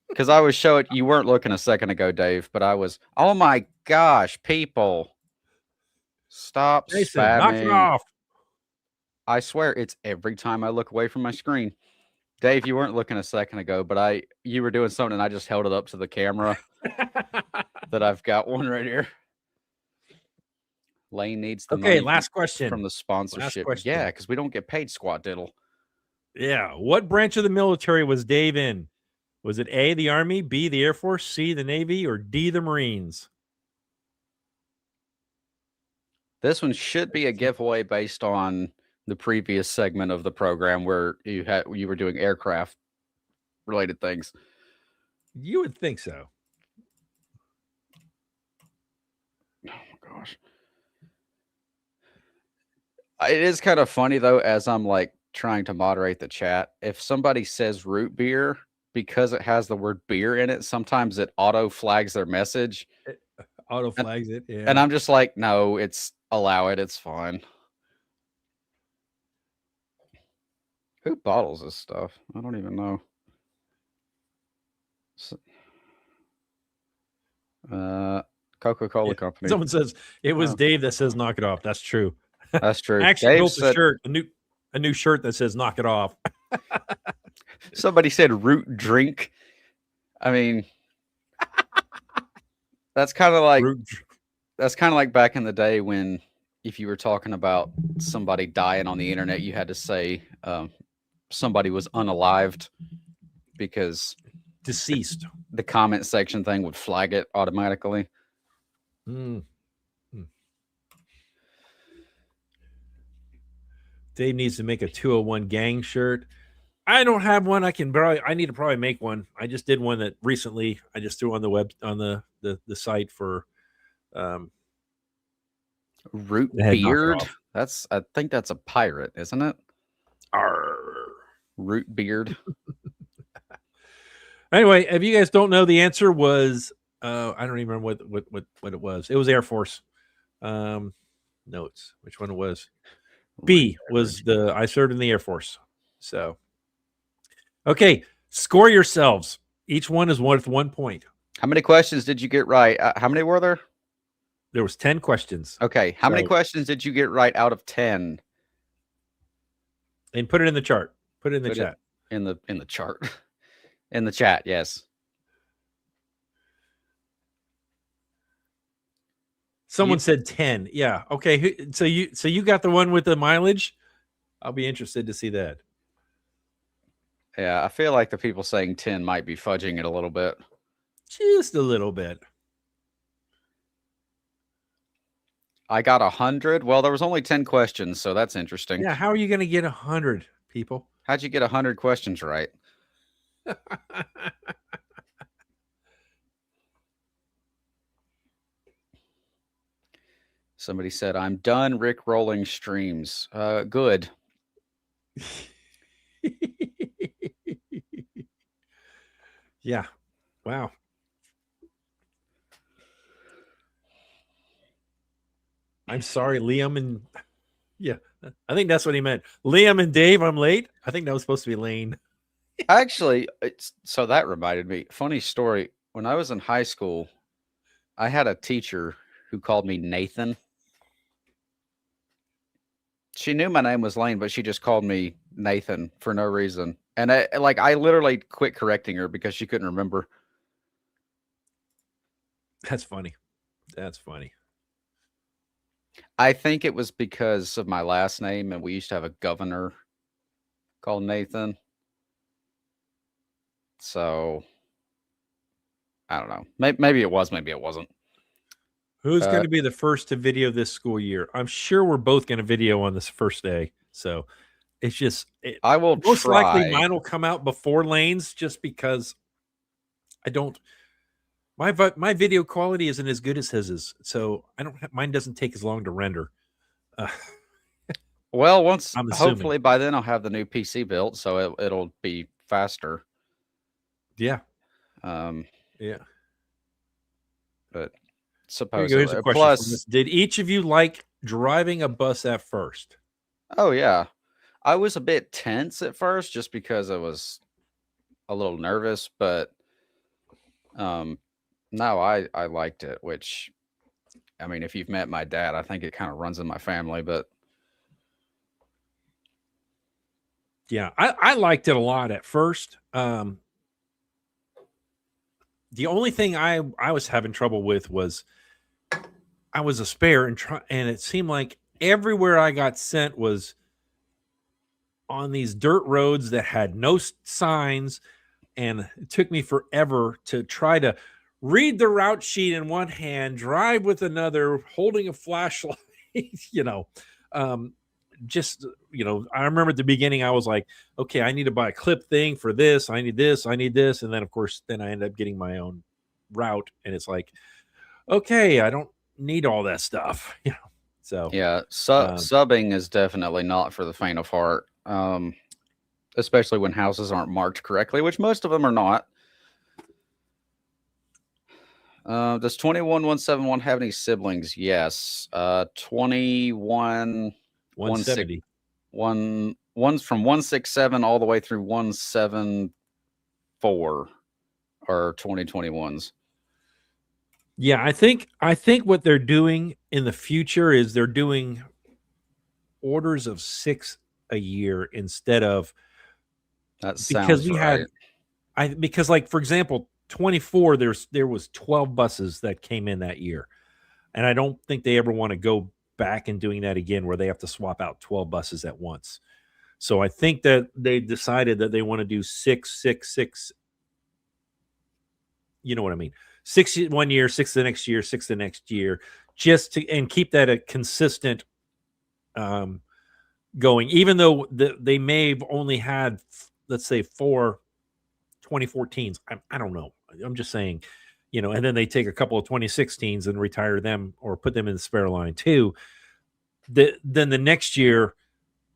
Because I was showing you weren't looking a second ago, Dave, but I was. Oh my gosh, people! Stop Jason, spamming! knock it off. I swear it's every time I look away from my screen. Dave, you weren't looking a second ago, but you were doing something, and I just held it up to the camera. That I've got one right here. Lane needs the money. Last question from the sponsorship. Yeah, because we don't get paid squat diddle. Yeah. What branch of the military was Dave in? Was it A, the Army, B, the Air Force, C, the Navy, or D, the Marines? This one should be a giveaway based on the previous segment of the program where you were doing aircraft related things. You would think so. Oh my gosh. It is kind of funny though, as I'm like trying to moderate the chat. If somebody says root beer, because it has the word beer in it, sometimes it auto flags their message. Auto flags it. Yeah. And I'm just like, no, allow it. It's fine. Who bottles this stuff? I don't even know. Coca-Cola Company. Someone says it was Dave that says knock it off. That's true. That's true. I actually built a shirt, a new shirt that says knock it off. Somebody said root drink. I mean, that's kind of like back in the day when if you were talking about somebody dying on the internet, you had to say somebody was unalived because deceased. The comment section thing would flag it automatically. Dave needs to make a 201 gang shirt. I don't have one. I need to probably make one. I just did one that recently I just threw on the web on the site for Root they had knocked it beard. off. I think that's a pirate, isn't it? Arr. Root beard. Anyway, if you guys don't know, the answer was I don't even remember what it was. It was Air Force. Notes. Which one it was? B was the I served in the Air Force. So okay, score yourselves. Each one is worth 1 point. How many questions did you get right? How many were there? There was 10 questions. Okay. How many questions did you get right out of 10? And put it in the chart. Put it in the chat. In the chart. In the chat, yes. Someone said 10. Yeah. Okay. So you got the one with the mileage? I'll be interested to see that. Yeah, I feel like the people saying 10 might be fudging it a little bit. Just a little bit. I got 100. Well, there was only 10 questions, so that's interesting. Yeah, how are you going to get 100, people? How'd you get 100 questions right? Somebody said, I'm done Rick rolling streams. Good. Yeah. Wow. I'm sorry, Liam and yeah, I think that's what he meant. Liam and Dave, I'm late. I think that was supposed to be Lane. Actually, so that reminded me. Funny story. When I was in high school, I had a teacher who called me Nathan. She knew my name was Lane, but she just called me Nathan for no reason. And I literally quit correcting her because she couldn't remember. That's funny. That's funny. I think it was because of my last name, and we used to have a governor called Nathan. So I don't know. Maybe it was, maybe it wasn't. Who's going to be the first to video this school year? I'm sure we're both going to video on this first day. So it's just I will most try. likely mine will come out before Lane's just because I don't my video quality isn't as good as his is. So mine doesn't take as long to render. Well, hopefully by then I'll have the new PC built, so it'll be faster. Yeah. Yeah. But supposedly. Here's a question plus, did each of you like driving a bus at first? Oh yeah. I was a bit tense at first just because I was a little nervous, but no, I liked it, which I mean, if you've met my dad, I think it kind of runs in my family, but yeah, I liked it a lot at first. The only thing I was having trouble with was I was a spare and it seemed like everywhere I got sent was on these dirt roads that had no signs, and it took me forever to try to read the route sheet in one hand, drive with another, holding a flashlight, just, I remember at the beginning, I was like, okay, I need to buy a clip thing for this. I need this. And then, of course, I ended up getting my own route. And it's like, okay, I don't need all that stuff. So, yeah, subbing is definitely not for the faint of heart, especially when houses aren't marked correctly, which most of them are not. Does 21171 have any siblings? Yes. 21 170. One's from 167 all the way through 174 are 2021s. Yeah, I think what they're doing in the future is they're doing orders of 6 a year instead of that sounds right. Because like for example, 24 there was 12 buses that came in that year. And I don't think they ever want to go back and doing that again where they have to swap out 12 buses at once. So I think that they decided that they want to do 6. You know what I mean? 6 one year, 6 the next year, 6 the next year, just to and keep that a consistent going, even though they may have only had, let's say, four 2014s. I don't know. I'm just saying, and then they take a couple of 2016s and retire them or put them in the spare line too. Then the next year,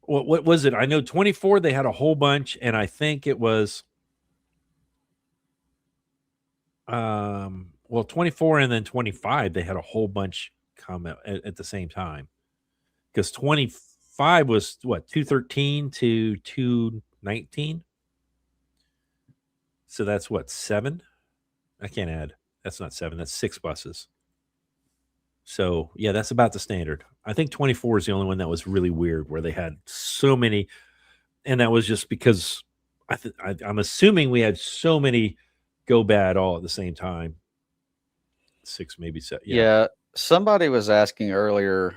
what was it? I know 24 they had a whole bunch, and I think it was well 24 and then 25 they had a whole bunch come at the same time, because 25 was what, 213 to 219. So that's what, seven? I can't add. That's not seven. That's six buses. So yeah, that's about the standard. I think 24 is the only one that was really weird, where they had so many, and that was just because I'm assuming we had so many go bad all at the same time. Six, maybe seven. Yeah. Yeah, somebody was asking earlier,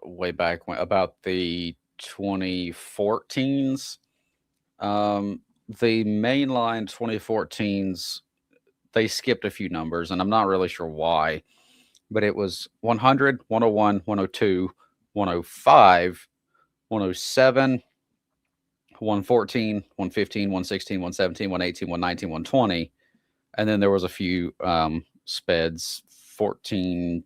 way back when, about the 2014s. The mainline 2014s, they skipped a few numbers, and I'm not really sure why, but it was 100, 101, 102, 105, 107, 114, 115, 116, 117, 118, 119, 120. And then there was a few speds, 14,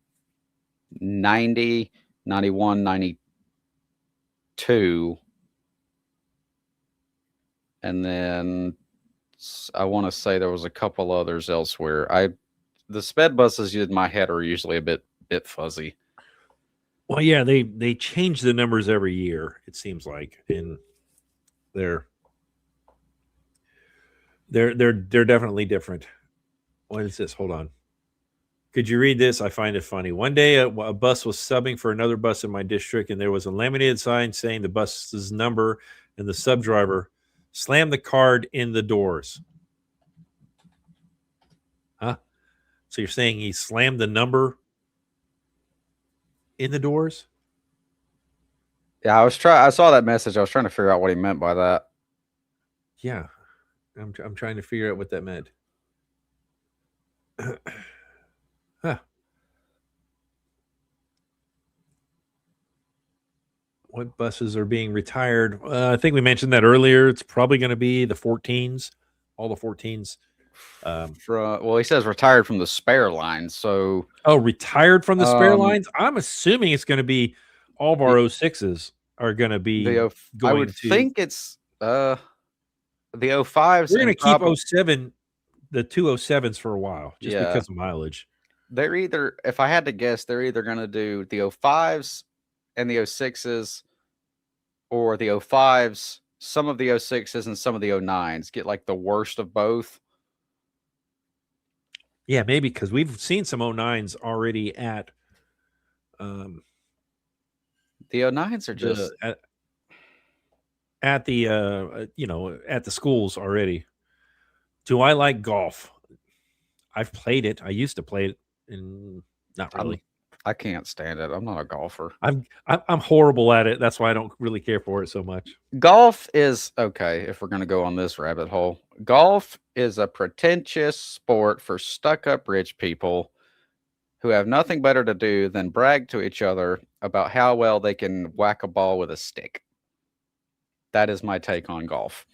90, 91, 92. And then I want to say there was a couple others elsewhere. The sped buses in my head are usually a bit fuzzy. Well, yeah, they change the numbers every year, it seems like, and they're they're definitely different. What is this? Hold on. Could you read this? I find it funny. One day, a bus was subbing for another bus in my district, and there was a laminated sign saying the bus's number, and the sub driver slammed the card in the doors. Huh? So you're saying he slammed the number in the doors? Yeah, I saw that message. I was trying to figure out what he meant by that. Yeah, I'm trying to figure out what that meant. Huh. What buses are being retired? I think we mentioned that earlier. It's probably going to be the 14s, all the 14s. Well, he says retired from the spare line. So, Retired from the spare lines. I'm assuming it's going to be all of our 06s are going to be I would going to. think it's the 05s. We're going to and keep 07, the 207s for a while, just Yeah. because of mileage. They're either, if I had to guess, they're either going to do the 05s and the 06s, or the 05s, some of the 06s, and some of the 09s. Get like the worst of both. Yeah, maybe, because we've seen some 09s already at The 09s are just at the at the schools already. Do I like golf? I've played it. I used to play it, and not really. I can't stand it. I'm not a golfer. I'm horrible at it. That's why I don't really care for it so much. Golf is okay. If we're going to go on this rabbit hole, golf is a pretentious sport for stuck-up rich people who have nothing better to do than brag to each other about how well they can whack a ball with a stick. That is my take on golf.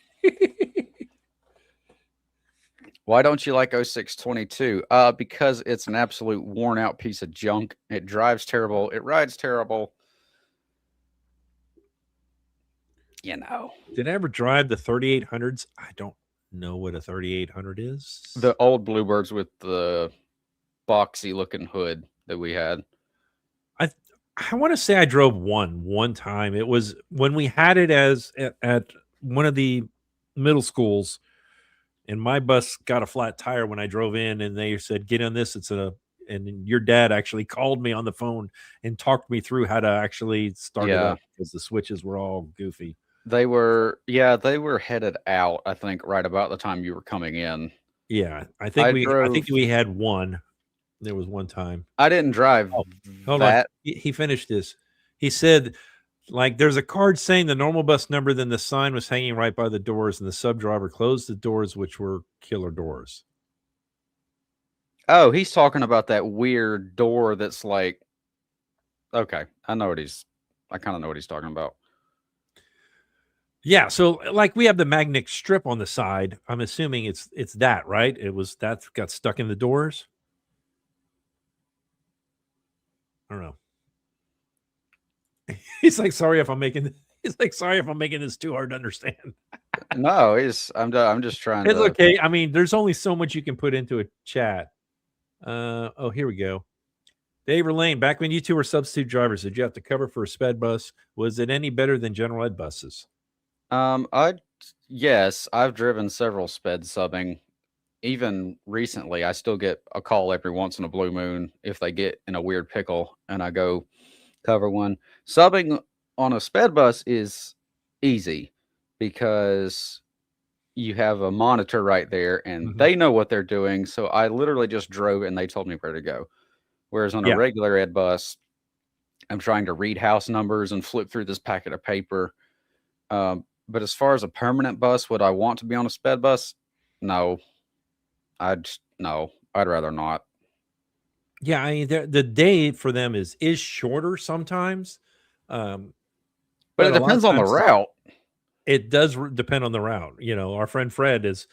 Why don't you like 0622? Because it's an absolute worn out piece of junk. It drives terrible. It rides terrible. You know. Did I ever drive the 3800s? I don't know what a 3800 is. The old Bluebirds with the boxy looking hood that we had. I want to say I drove one time. It was when we had it at one of the middle schools, and my bus got a flat tire when I drove in, and they said, "Get on this." And your dad actually called me on the phone and talked me through how to actually start it up, because the switches were all goofy. They were headed out, I think, right about the time you were coming in. Yeah, I think we had one. There was one time. I didn't drive. Oh, hold on. He finished this. He said, like, there's a card saying the normal bus number, then the sign was hanging right by the doors, and the sub driver closed the doors, which were killer doors. Oh, he's talking about that weird door that's like, okay, I know what he's I kind of know what he's talking about. Yeah, so like we have the magnetic strip on the side. I'm assuming it's that, right? It was that got stuck in the doors. I don't know. He's like, sorry if I'm making. He's like, sorry if I'm making this too hard to understand. No, I'm just trying It's to. okay. I mean, there's only so much you can put into a chat. Oh, here we go. Dave or Lane, back when you two were substitute drivers, did you have to cover for a sped bus? Was it any better than general ed buses? I yes, I've driven several sped subbing. Even recently, I still get a call every once in a blue moon if they get in a weird pickle, and I go cover one. Subbing on a sped bus is easy because you have a monitor right there, and Mhm. they know what they're doing. So I literally just drove, and they told me where to go. Whereas on a Yeah. regular ed bus, I'm trying to read house numbers and flip through this packet of paper. But as far as a permanent bus, would I want to be on a sped bus? No, no. I'd rather not. Yeah, I mean, the day for them is shorter sometimes, um, But it but a lot of depends on the times route. it does depend on the route. You know, our friend Fred is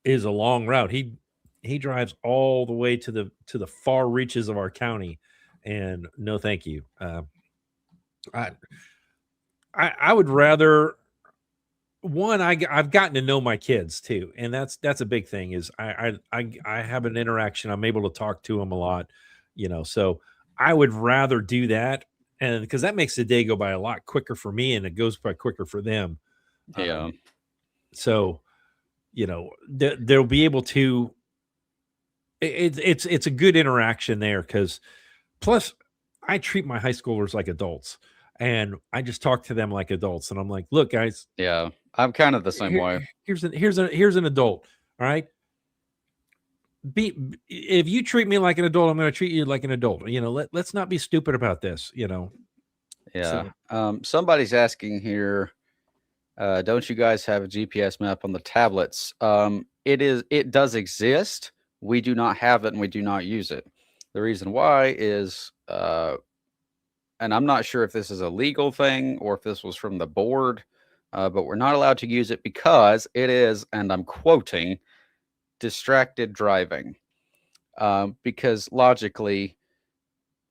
a long route. He drives all the way to the far reaches of our county, and no, thank you. I I would rather one. I've gotten to know my kids too, and that's a big thing. Is I have an interaction. I'm able to talk to them a lot, you know. So I would rather do that, and because that makes the day go by a lot quicker for me, and it goes by quicker for them. Yeah. So you know they'll be able to it's a good interaction there because plus I treat my high schoolers like adults and I just talk to them like adults and I'm like, look, guys, Yeah. I'm kind of the same here, way. here's an adult. All right. Be if you treat me like an adult, I'm going to treat you like an adult. You know, let's not be stupid about this, you know. Yeah. So Somebody's asking here, don't you guys have a GPS map on the tablets? It does exist. We do not have it and we do not use it. The reason why is, and I'm not sure if this is a legal thing or if this was from the board, but we're not allowed to use it because it is, and I'm quoting, distracted driving. Because logically,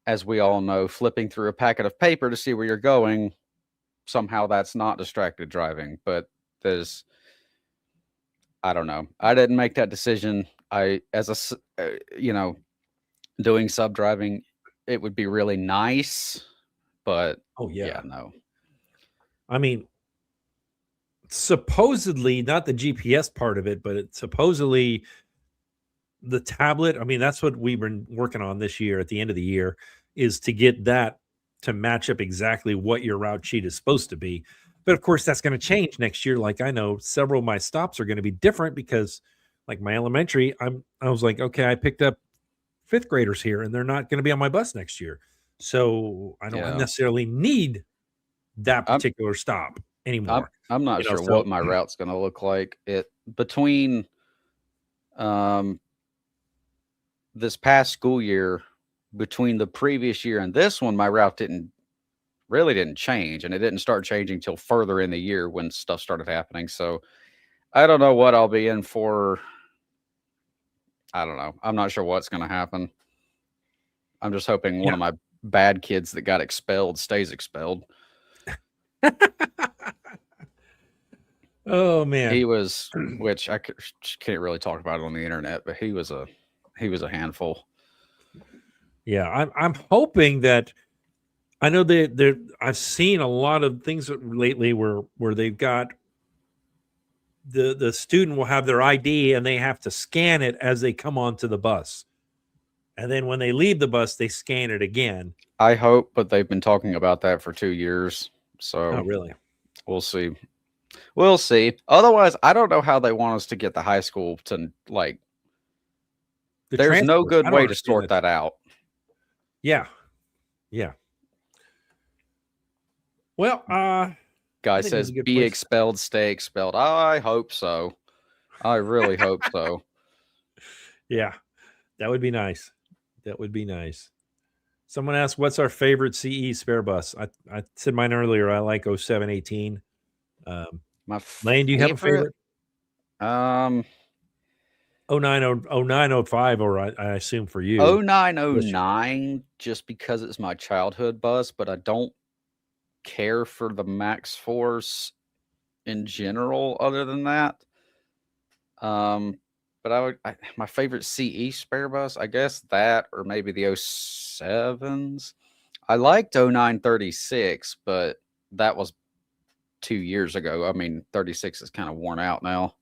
as we all know, flipping through a packet of paper to see where you're going, somehow that's not distracted driving. But there's, I don't know. I didn't make that decision. You know, doing sub driving, it would be really nice, but oh yeah, yeah. no. I mean, supposedly not the GPS part of it, but it supposedly the tablet, I mean, that's what we've been working on this year at the end of the year is to get that to match up exactly what your route sheet is supposed to be. But of course, that's going to change next year. Like I know several of my stops are going to be different because like my elementary, I was like, okay, I picked up fifth graders here and they're not going to be on my bus next year. So I don't Yeah. necessarily need that I'm particular stop I'm anymore. I'm not You know, sure so what my route's gonna look like. It between um this past school year, between the previous year and this one, my route didn't change, and it didn't start changing till further in the year when stuff started happening. So I don't know what I'll be in for. I don't know. I'm not sure what's gonna happen. I'm just hoping one yeah. of my bad kids that got expelled stays expelled. Oh He man. was, which can't really talk about it on the internet, but he was a handful. Yeah, I'm hoping that I know they I've seen a lot of things lately where they've got the student will have their ID and they have to scan it as they come onto the bus. And then when they leave the bus, they scan it again. I hope, but they've been talking about that for 2 years. Oh, So really? we'll see. We'll see. Otherwise, I don't know how they want us to get the high school to like. The There's no transfers. good I don't way to understand sort that. that out. Yeah. Yeah. Well, Guy I think this is says, a good be place. expelled, stay expelled. I hope so. I really hope so. Yeah. That would be nice. That would be nice. Someone asked, "What's our favorite CE spare bus?" I said mine earlier. I like 0718. My Lane, do you have a favorite, favorite? um, 0905, or I assume for you. 0909, just because it's my childhood bus, but I don't care for the Max Force in general other than that. But my favorite CE spare bus, I guess that, or maybe the 07s. I liked 0936, but that was 2 years ago. I mean, 36 is kind of worn out now.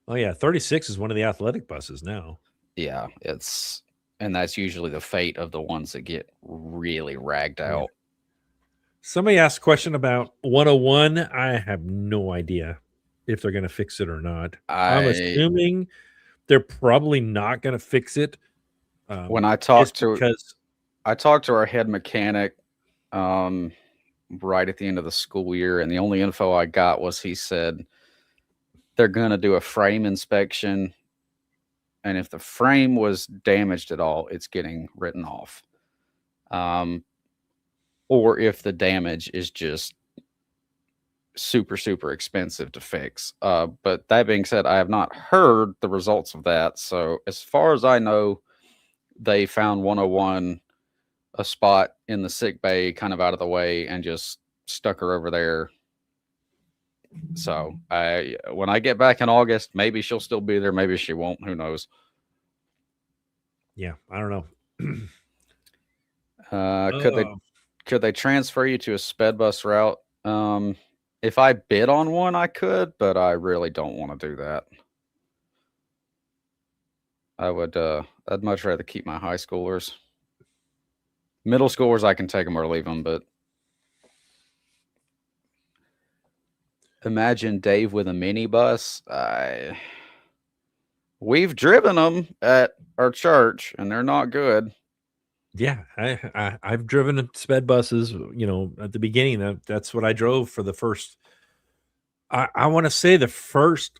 Oh yeah, 36 is one of the athletic buses now. Yeah, and that's usually the fate of the ones that get really ragged Yeah. out. Somebody asked a question about 101. I have no idea if they're going to fix it or not. I'm I assuming they're probably not going to fix it, when I just talked to because. I talked to our head mechanic um right at the end of the school year, and the only info I got was he said they're going to do a frame inspection, and if the frame was damaged at all, it's getting written off. Um, or if the damage is just super super expensive to fix. But that being said, I have not heard the results of that. So as far as I know, they found 101 a spot in the sick bay, kind of out of the way, and just stuck her over there. So when I get back in August, maybe she'll still be there, maybe she won't. Who knows? Yeah, I don't know. Could they Oh, could they transfer you to a sped bus route? If I bid on one, I could, but I really don't want to do that. I'd much rather keep my high schoolers. Middle schoolers, I can take them or leave them, but imagine Dave with a minibus. We've driven them at our church, and they're not good. yeah, I've driven sped buses. At the beginning, that's what I drove for the first. I want to say the first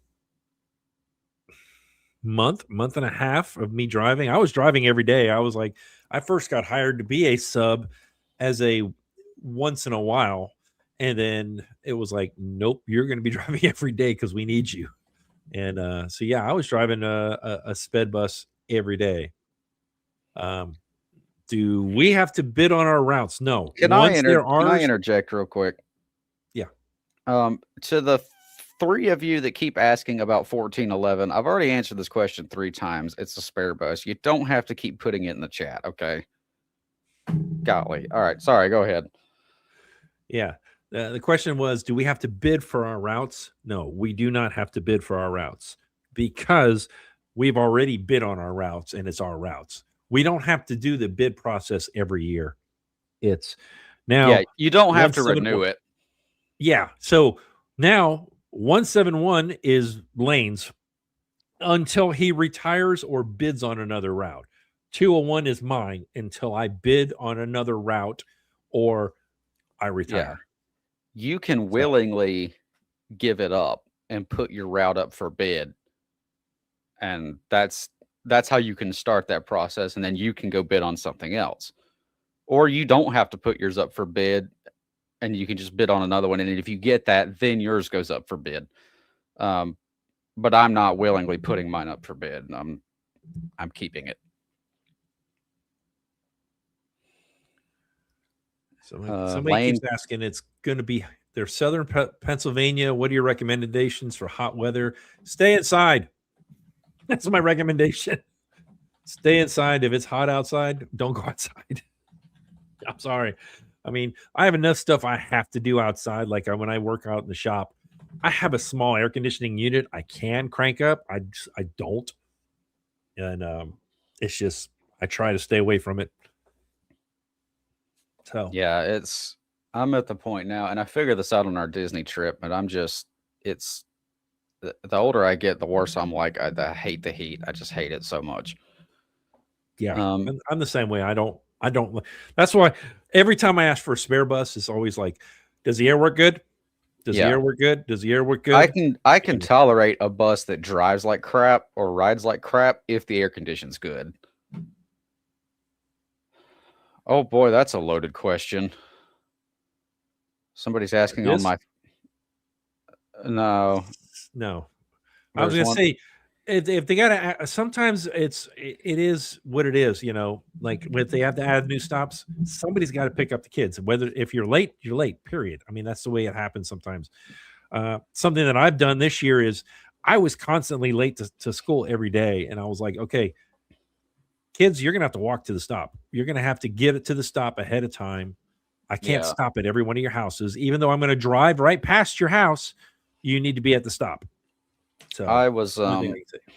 month and a half of me driving. I was driving every day. I was like, I first got hired to be a sub as a once in a while, and then it was like, nope, you're going to be driving every day because we need you. And so yeah, I was driving a sped bus every day. Um, do we have to bid on our routes? No. Once they're Can I ours, interject real quick? yeah, To the three of you that keep asking about 1411, I've already answered this question 3 times. It's a spare bus. You don't have to keep putting it in the chat, okay? Golly. All right. Sorry. Go ahead. yeah. The question was, do we have to bid for our routes? No, we do not have to bid for our routes because we've already bid on our routes and it's our routes. We don't have to do the bid process every year. It's Yeah, now you don't have to renew 171. it. Yeah. So now 171 is Lane's until he retires or bids on another route. 201 is mine until I bid on another route or I Yeah. retire. You can So, willingly give it up and put your route up for bid. And that's how you can start that process, and then you can go bid on something else. Or you don't have to put yours up for bid, and you can just bid on another one, and if you get that, then yours goes up for bid. But I'm not willingly putting mine up for bid. I'm keeping it. somebody keeps Lane, asking, it's going to be their southern Pennsylvania. What are your recommendations for hot weather? Stay inside. That's my recommendation. Stay inside. If it's hot outside, don't go outside. I'm sorry. I mean, I have enough stuff I have to do outside. Like when I work out in the shop, I have a small air conditioning unit I can crank up. I don't, and it's just I try to stay away from it. So yeah, I'm at the point now, and I figured this out on our Disney trip, but it's the older I get, the worse I'm like, I hate the heat. I just hate it so much. yeah, Um, I'm the same way. I don't. That's why every time I ask for a spare bus, it's always like, does the air work good? Does the yeah, air work good? Does the air work good? I can And tolerate a bus that drives like crap or rides like crap if the air condition's good. Oh boy, that's a loaded question. Somebody's asking It on is? my no. No. I was There's gonna one. say if they gotta sometimes it is what it is, you know, like if they have to add new stops, somebody's got to pick up the kids. Whether if you're late, period. I mean, that's the way it happens sometimes. Something that I've done this year is I was constantly late to school every day, and I was like, okay, kids, you're gonna have to walk to the stop. You're gonna have to get it to the stop ahead of time. I can't Yeah, stop at every one of your houses, even though I'm gonna drive right past your house. You need to be at the stop. So I was. only thing I can say.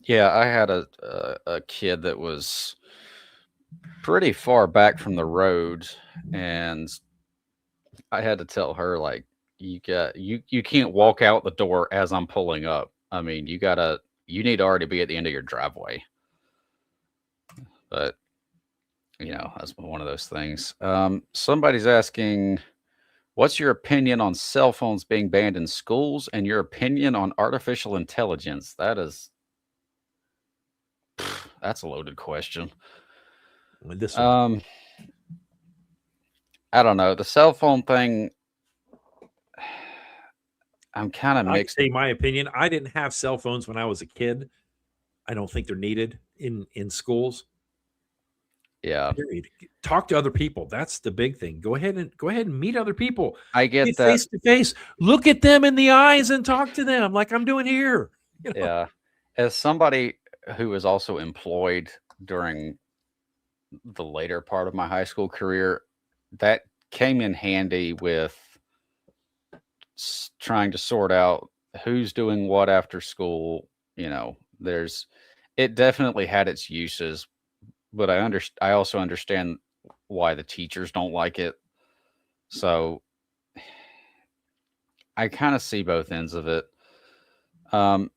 Yeah, I had a kid that was pretty far back from the road, and I had to tell her like, you can't walk out the door as I'm pulling up. I mean, you need to already be at the end of your driveway. But that's one of those things. Somebody's asking, what's your opinion on cell phones being banned in schools, and your opinion on artificial intelligence? That's a loaded question. With this one. Um, I don't know. The cell phone thing, I'm kind of I can mixed. say my opinion. I didn't have cell phones when I was a kid. I don't think they're needed in schools. Yeah, Period. Talk to other people. That's the big thing. Go ahead and meet other people. I Get get that. face to face. Look at them in the eyes and talk to them like I'm doing here. You know. Yeah. As somebody who was also employed during the later part of my high school career, that came in handy with trying to sort out who's doing what after school. There's it definitely had its uses, but I also understand why the teachers don't like it. So I kind of see both ends of it.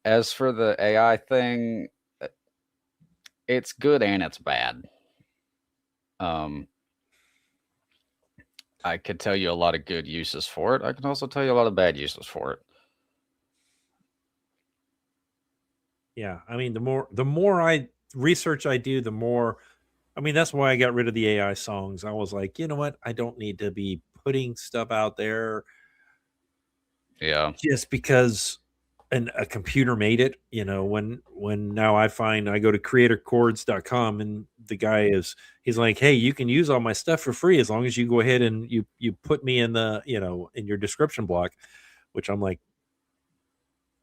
As for the AI thing, it's good and it's bad. Um, I could tell you a lot of good uses for it. I can also tell you a lot of bad uses for it. Yeah. I mean, the more I research I do, the more I mean, that's why I got rid of the AI songs. I was like, you know what? I don't need to be putting stuff out there Yeah. just because a computer made it. You know, when now I find I go to creatorchords.com and the guy he's like, hey, you can use all my stuff for free as long as you go ahead and you put me in the, in your description block, which I'm like,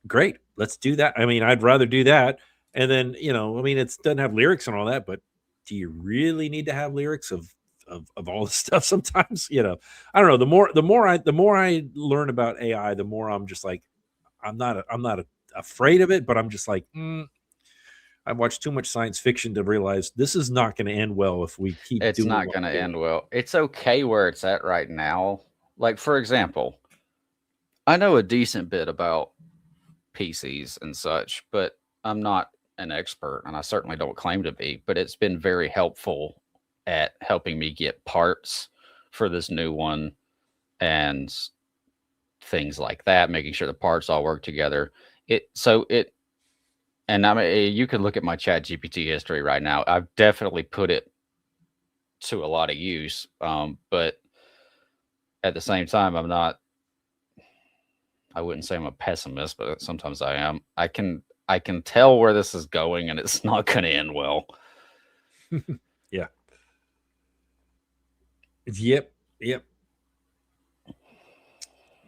great, let's do that. I mean, I'd rather do that. And then, I mean, it doesn't have lyrics and all that, but do you really need to have lyrics of all this stuff sometimes? I don't know. The more I learn about AI, the more I'm just like, I'm not afraid of it, but I'm just like, I've watched too much science fiction to realize this is not going to end well if we keep It's doing not what going to we're doing. end well. It's okay where it's at right now. Like, for example, I know a decent bit about PCs and such, but I'm not an expert and I certainly don't claim to be, but it's been very helpful at helping me get parts for this new one and things like that, making sure the parts all work together. And I mean, you can look at my Chat GPT history right now. I've definitely put it to a lot of use. But at the same time, I wouldn't say I'm a pessimist, but sometimes I am. I can tell where this is going and it's not going to end well. Yeah. Yep. Yep.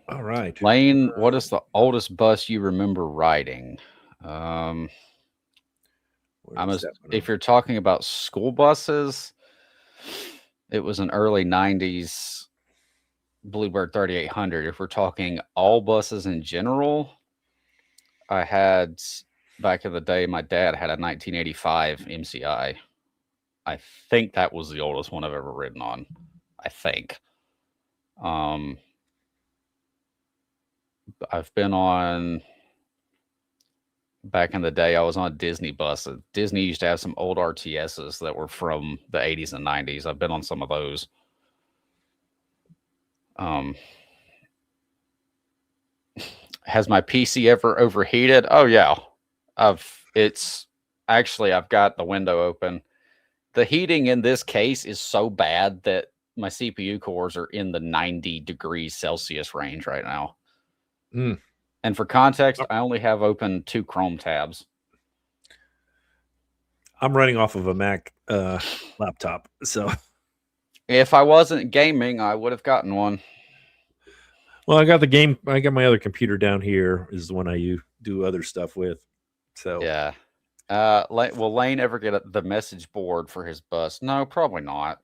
All right. Lane, what is the oldest bus you remember riding? Um, Where is that one? if you're talking about school buses, it was an early 90s Bluebird 3800. If we're talking all buses in general, I had back in the day, my dad had a 1985 MCI. I think that was the oldest one I've ever ridden on. I think. Um, I've been on back in the day. I was on Disney bus. Disney used to have some old RTSs that were from the 80s and 90s. I've been on some of those. Um, has my PC ever overheated? Oh yeah. I've got the window open The heating in this case is so bad that my CPU cores are in the 90 degrees Celsius range right now. Mm. And for context, I only have open 2 Chrome tabs. I'm running off of a Mac laptop, so if I wasn't gaming, I would have gotten one. Well, I got my other computer down here is the one I do other stuff with. So yeah. Will Lane ever get the message board for his bus? No, probably not.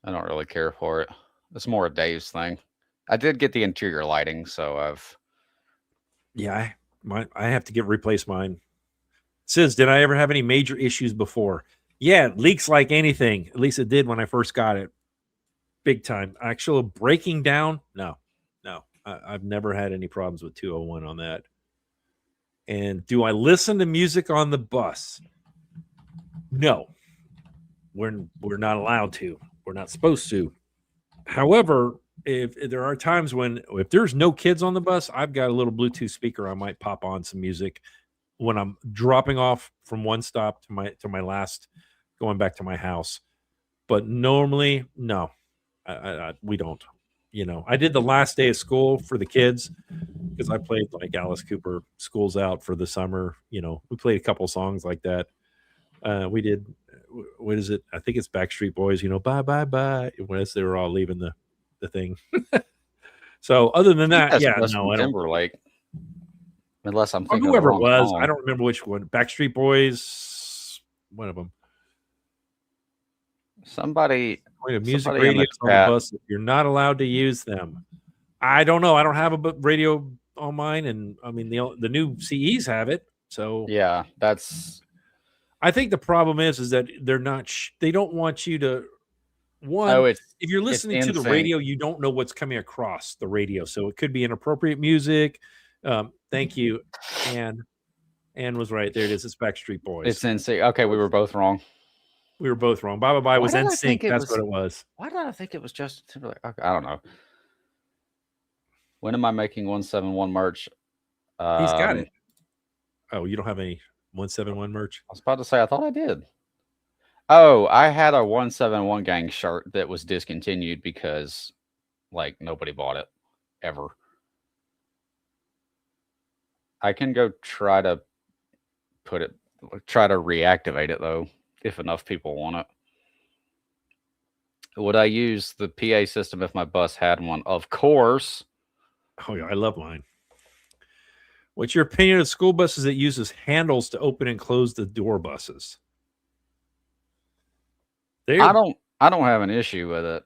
I don't really care for it. It's more a Dave's thing. I did get the interior lighting, so I've. Yeah, I have to replace mine. It says, did I ever have any major issues before? Yeah, it leaks like anything. At least it did when I first got it. Big time. Actual breaking down? No. I've never had any problems with 201 on that. And do I listen to music on the bus? No. We're not allowed to. We're not supposed to. However, if there are times when if there's no kids on the bus, I've got a little Bluetooth speaker. I might pop on some music when I'm dropping off from one stop to my last, going back to my house. But normally, no, we don't. I did the last day of school for the kids because I played like Alice Cooper, "School's Out" for the summer. We played a couple songs like that. We did. What is it? I think it's Backstreet Boys. Bye bye bye. As they were all leaving the thing. So other than that, That's yeah, Justin no, I don't. Timberlake. Unless I'm Or thinking whoever of it the wrong was, song. I don't remember which one. Backstreet Boys, one of them. Somebody Music in the radios on the chat. bus. You're not allowed to use them. I don't know. I don't have a radio on mine, and I mean the new CEs have it. So yeah, that's. I think the problem is that they're not. They don't want you to. One, if you're listening to the radio, you don't know what's coming across the radio, so it could be inappropriate music. Thank you, Anne was right. There it is. It's Backstreet Boys. It's NSYNC. Okay, we were both wrong. We were both wrong. Bye bye bye was NSYNC. That's what it was. Why did I think it was Justin Timberlake? Okay, I don't know. When am I making 171 merch? He's got it. Oh, you don't have any 171 merch? I was about to say, I thought I did. Oh, I had a 171 gang shirt that was discontinued because, like, nobody bought it ever. I can go try to reactivate it though, if enough people want it. Would I use the PA system if my bus had one? Of course. Oh yeah, I love mine. What's your opinion of school buses that uses handles to open and close the door buses? I don't have an issue with it.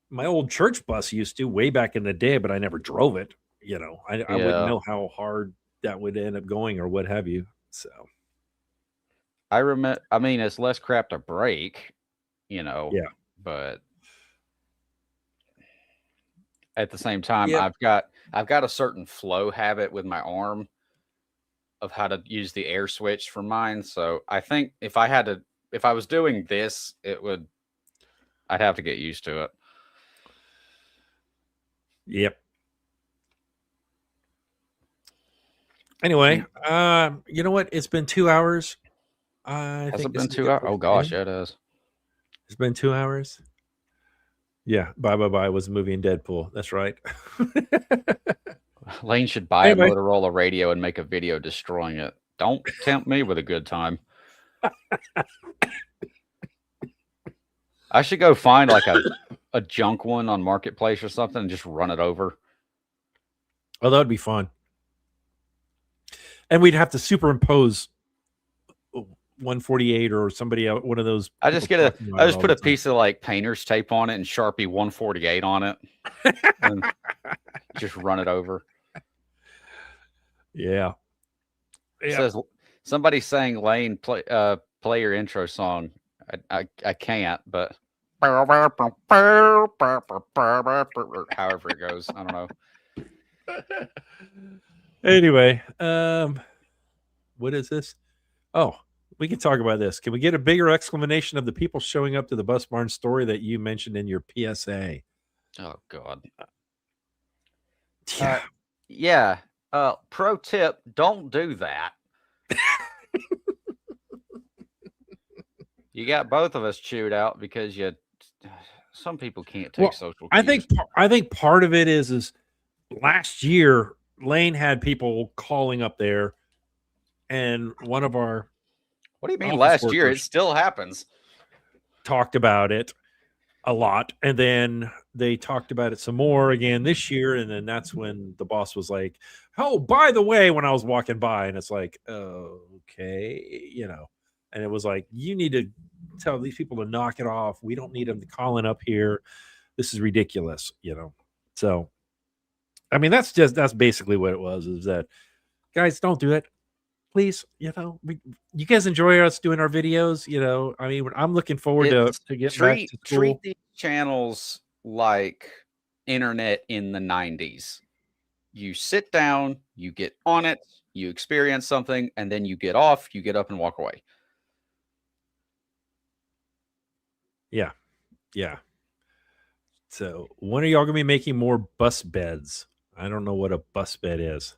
My old church bus used to way back in the day, but I never drove it. I wouldn't know how hard that would end up going or what have you. So I mean, it's less crap to break, Yeah. But at the same time, I've got a certain flow habit with my arm of how to use the air switch for mine. So I think if I was doing this, I'd have to get used to it. Yep. Anyway, you know what? It's been 2 hours. Has it been 2 hours? Oh gosh, yeah, it is. It's been 2 hours. Yeah, Bye Bye Bye was a movie in Deadpool. That's right. Lane should buy a Motorola radio and make a video destroying it. Don't tempt me with a good time. I should go find like a junk one on Marketplace or something and just run it over. Oh, that would be fun. And we'd have to superimpose 148 or somebody else, one of those. I just put a piece of like painter's tape on it and Sharpie 148 on it and just run it over. Yeah. It says somebody's saying, Lane, play your intro song. I can't, but however it goes, I don't know. Anyway, what is this? Oh, we can talk about this. Can we get a bigger explanation of the people showing up to the bus barn story that you mentioned in your PSA? Oh God. Yeah. Yeah. Pro tip, don't do that. You got both of us chewed out because you. Some people can't take Well, social I cues. think I think part of it is last year Lane had people calling up there, and one of our What do you mean office last year? It workers still happens. talked about it a lot, and then they talked about it some more again this year, and then that's when the boss was like, "Oh, by the way," when I was walking by, and it's like, "Oh, okay," and it was like, "You need to tell these people to knock it off. We don't need them calling up here. This is ridiculous." So, I mean, that's basically what it was. Is that guys don't do it, please? You guys enjoy us doing our videos. I mean, I'm looking forward to It's getting back treat to treat school. these channels like internet in the 90s. You sit down, you get on it, you experience something, and then you get off, you get up and walk away. Yeah, yeah. So when are y'all gonna be making more bus beds? I don't know what a bus bed is.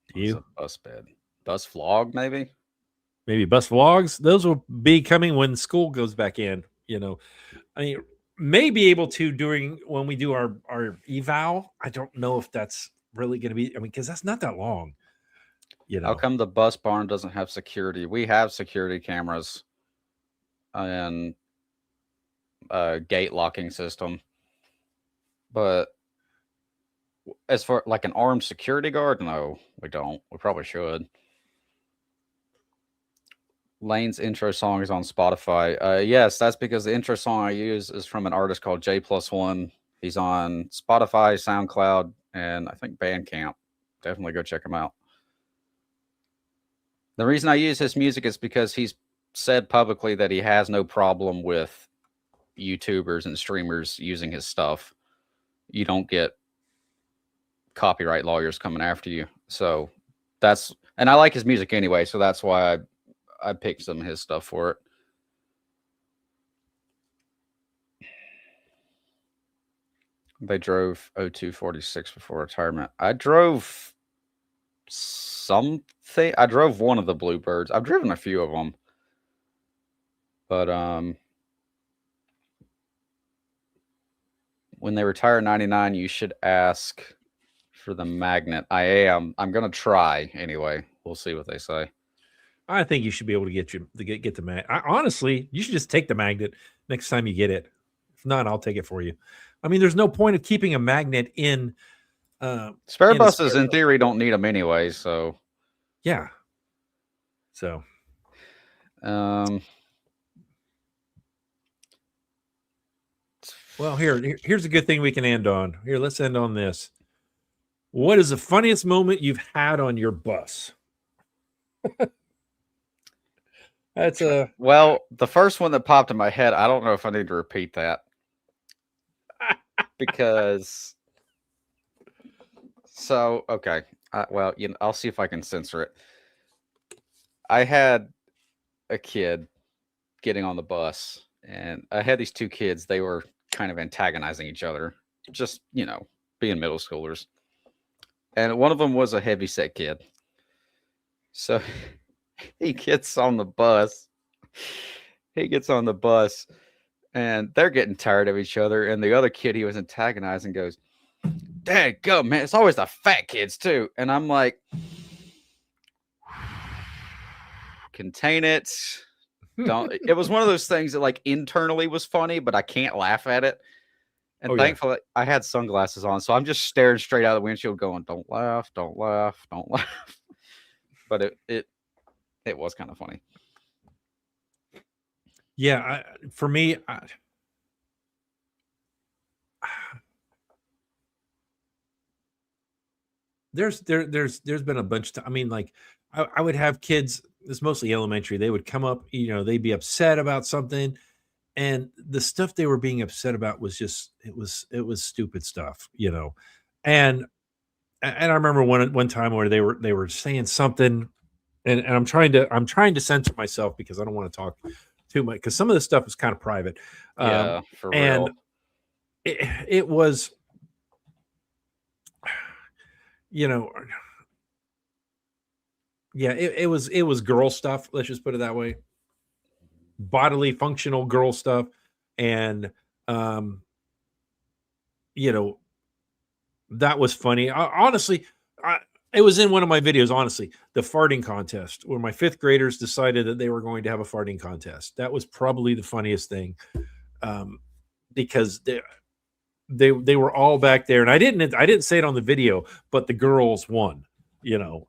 Do What is you? a bus bed? Bus vlog, maybe? Maybe bus vlogs? Those will be coming when school goes back in. I mean, may be able to during when we do our eval. I don't know if that's really going to be. I mean, because that's not that long. You How know. come the bus barn doesn't have security? We have security cameras and a gate locking system, but as for like an armed security guard, no, we don't. We probably should. Lane's intro song is on Spotify. Yes, that's because the intro song I use is from an artist called J Plus One. He's on Spotify, SoundCloud, and I think Bandcamp. Definitely go check him out. The reason I use his music is because he's said publicly that he has no problem with YouTubers and streamers using his stuff. You don't get copyright lawyers coming after you. So that's, and I like his music anyway, so that's why I picked some of his stuff for it. They drove 0246 before retirement. I drove something. I drove one of the Bluebirds. I've driven a few of them, but when they retire in 99, you should ask for the magnet. I am. I'm gonna try anyway. We'll see what they say. I think you should be able to get the magnet. Honestly, you should just take the magnet next time you get it. If not, I'll take it for you. I mean, there's no point of keeping a magnet Spare in a buses, spare in bus. theory, don't need them anyway. So, Yeah. So, um, well, here's a good thing we can end on. Here, let's end on this. What is the funniest moment you've had on your bus? That's a well, the first one that popped in my head, I don't know if I need to repeat that because. So okay, well, I'll see if I can censor it. I had a kid getting on the bus, and I had these two kids. They were kind of antagonizing each other, just being middle schoolers. And one of them was a heavy set kid. So he gets on the bus. He gets on the bus, and they're getting tired of each other. And the other kid he was antagonizing goes, "Dad, go, man! It's always the fat kids too." And I'm like, "Contain it." Don't. It was one of those things that like internally was funny, but I can't laugh at it. And oh yeah. thankfully, I had sunglasses on, so I'm just staring straight out of the windshield, going, "Don't laugh, don't laugh, don't laugh." But it was kind of funny. Yeah, for me, there's been a bunch of, I mean, like I would have kids, it's mostly elementary, they would come up, they'd be upset about something, and the stuff they were being upset about was just it was stupid stuff. And I remember one time where they were saying something, and I'm trying to censor myself because I don't want to talk too much, because some of this stuff is kind of private. Yeah, for And real. it was, you know yeah, it was girl stuff, let's just put it that way. bodily functional girl stuff, and you know, that was funny. Honestly, it was in one of my videos. Honestly, the farting contest where my fifth graders decided that they were going to have a farting contest. That was probably the funniest thing, because they were all back there, and I didn't say it on the video, but the girls won, you know,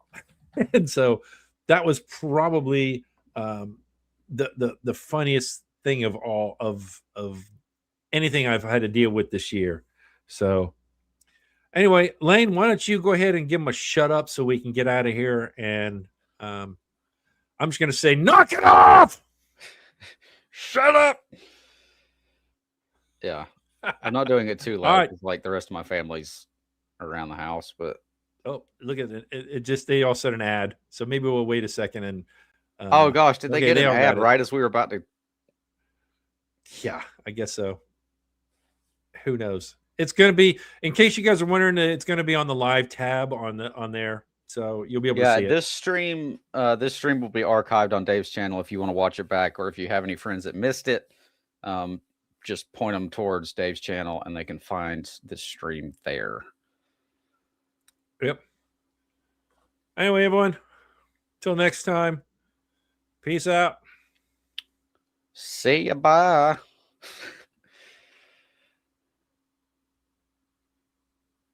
and so that was probably the funniest thing of all of anything I've had to deal with this year. So anyway, Lane, why don't you go ahead and give him a shut up so we can get out of here? And I'm just going to say, knock it off. Shut up. Yeah. I'm not doing it too loud All right. like the rest of my family's around the house, but Oh, look at it. It just, they all said an ad. So maybe we'll wait a second. And oh gosh, did they okay, get they an all ad got it. right as we were about to? Yeah, I guess so. Who knows? It's going to be, in case you guys are wondering, it's going to be on the live tab on there. So you'll be able to see it. This stream will be archived on Dave's channel if you want to watch it back, or if you have any friends that missed it, just point them towards Dave's channel and they can find the stream there. Yep. Anyway, everyone, till next time, peace out. See ya, bye.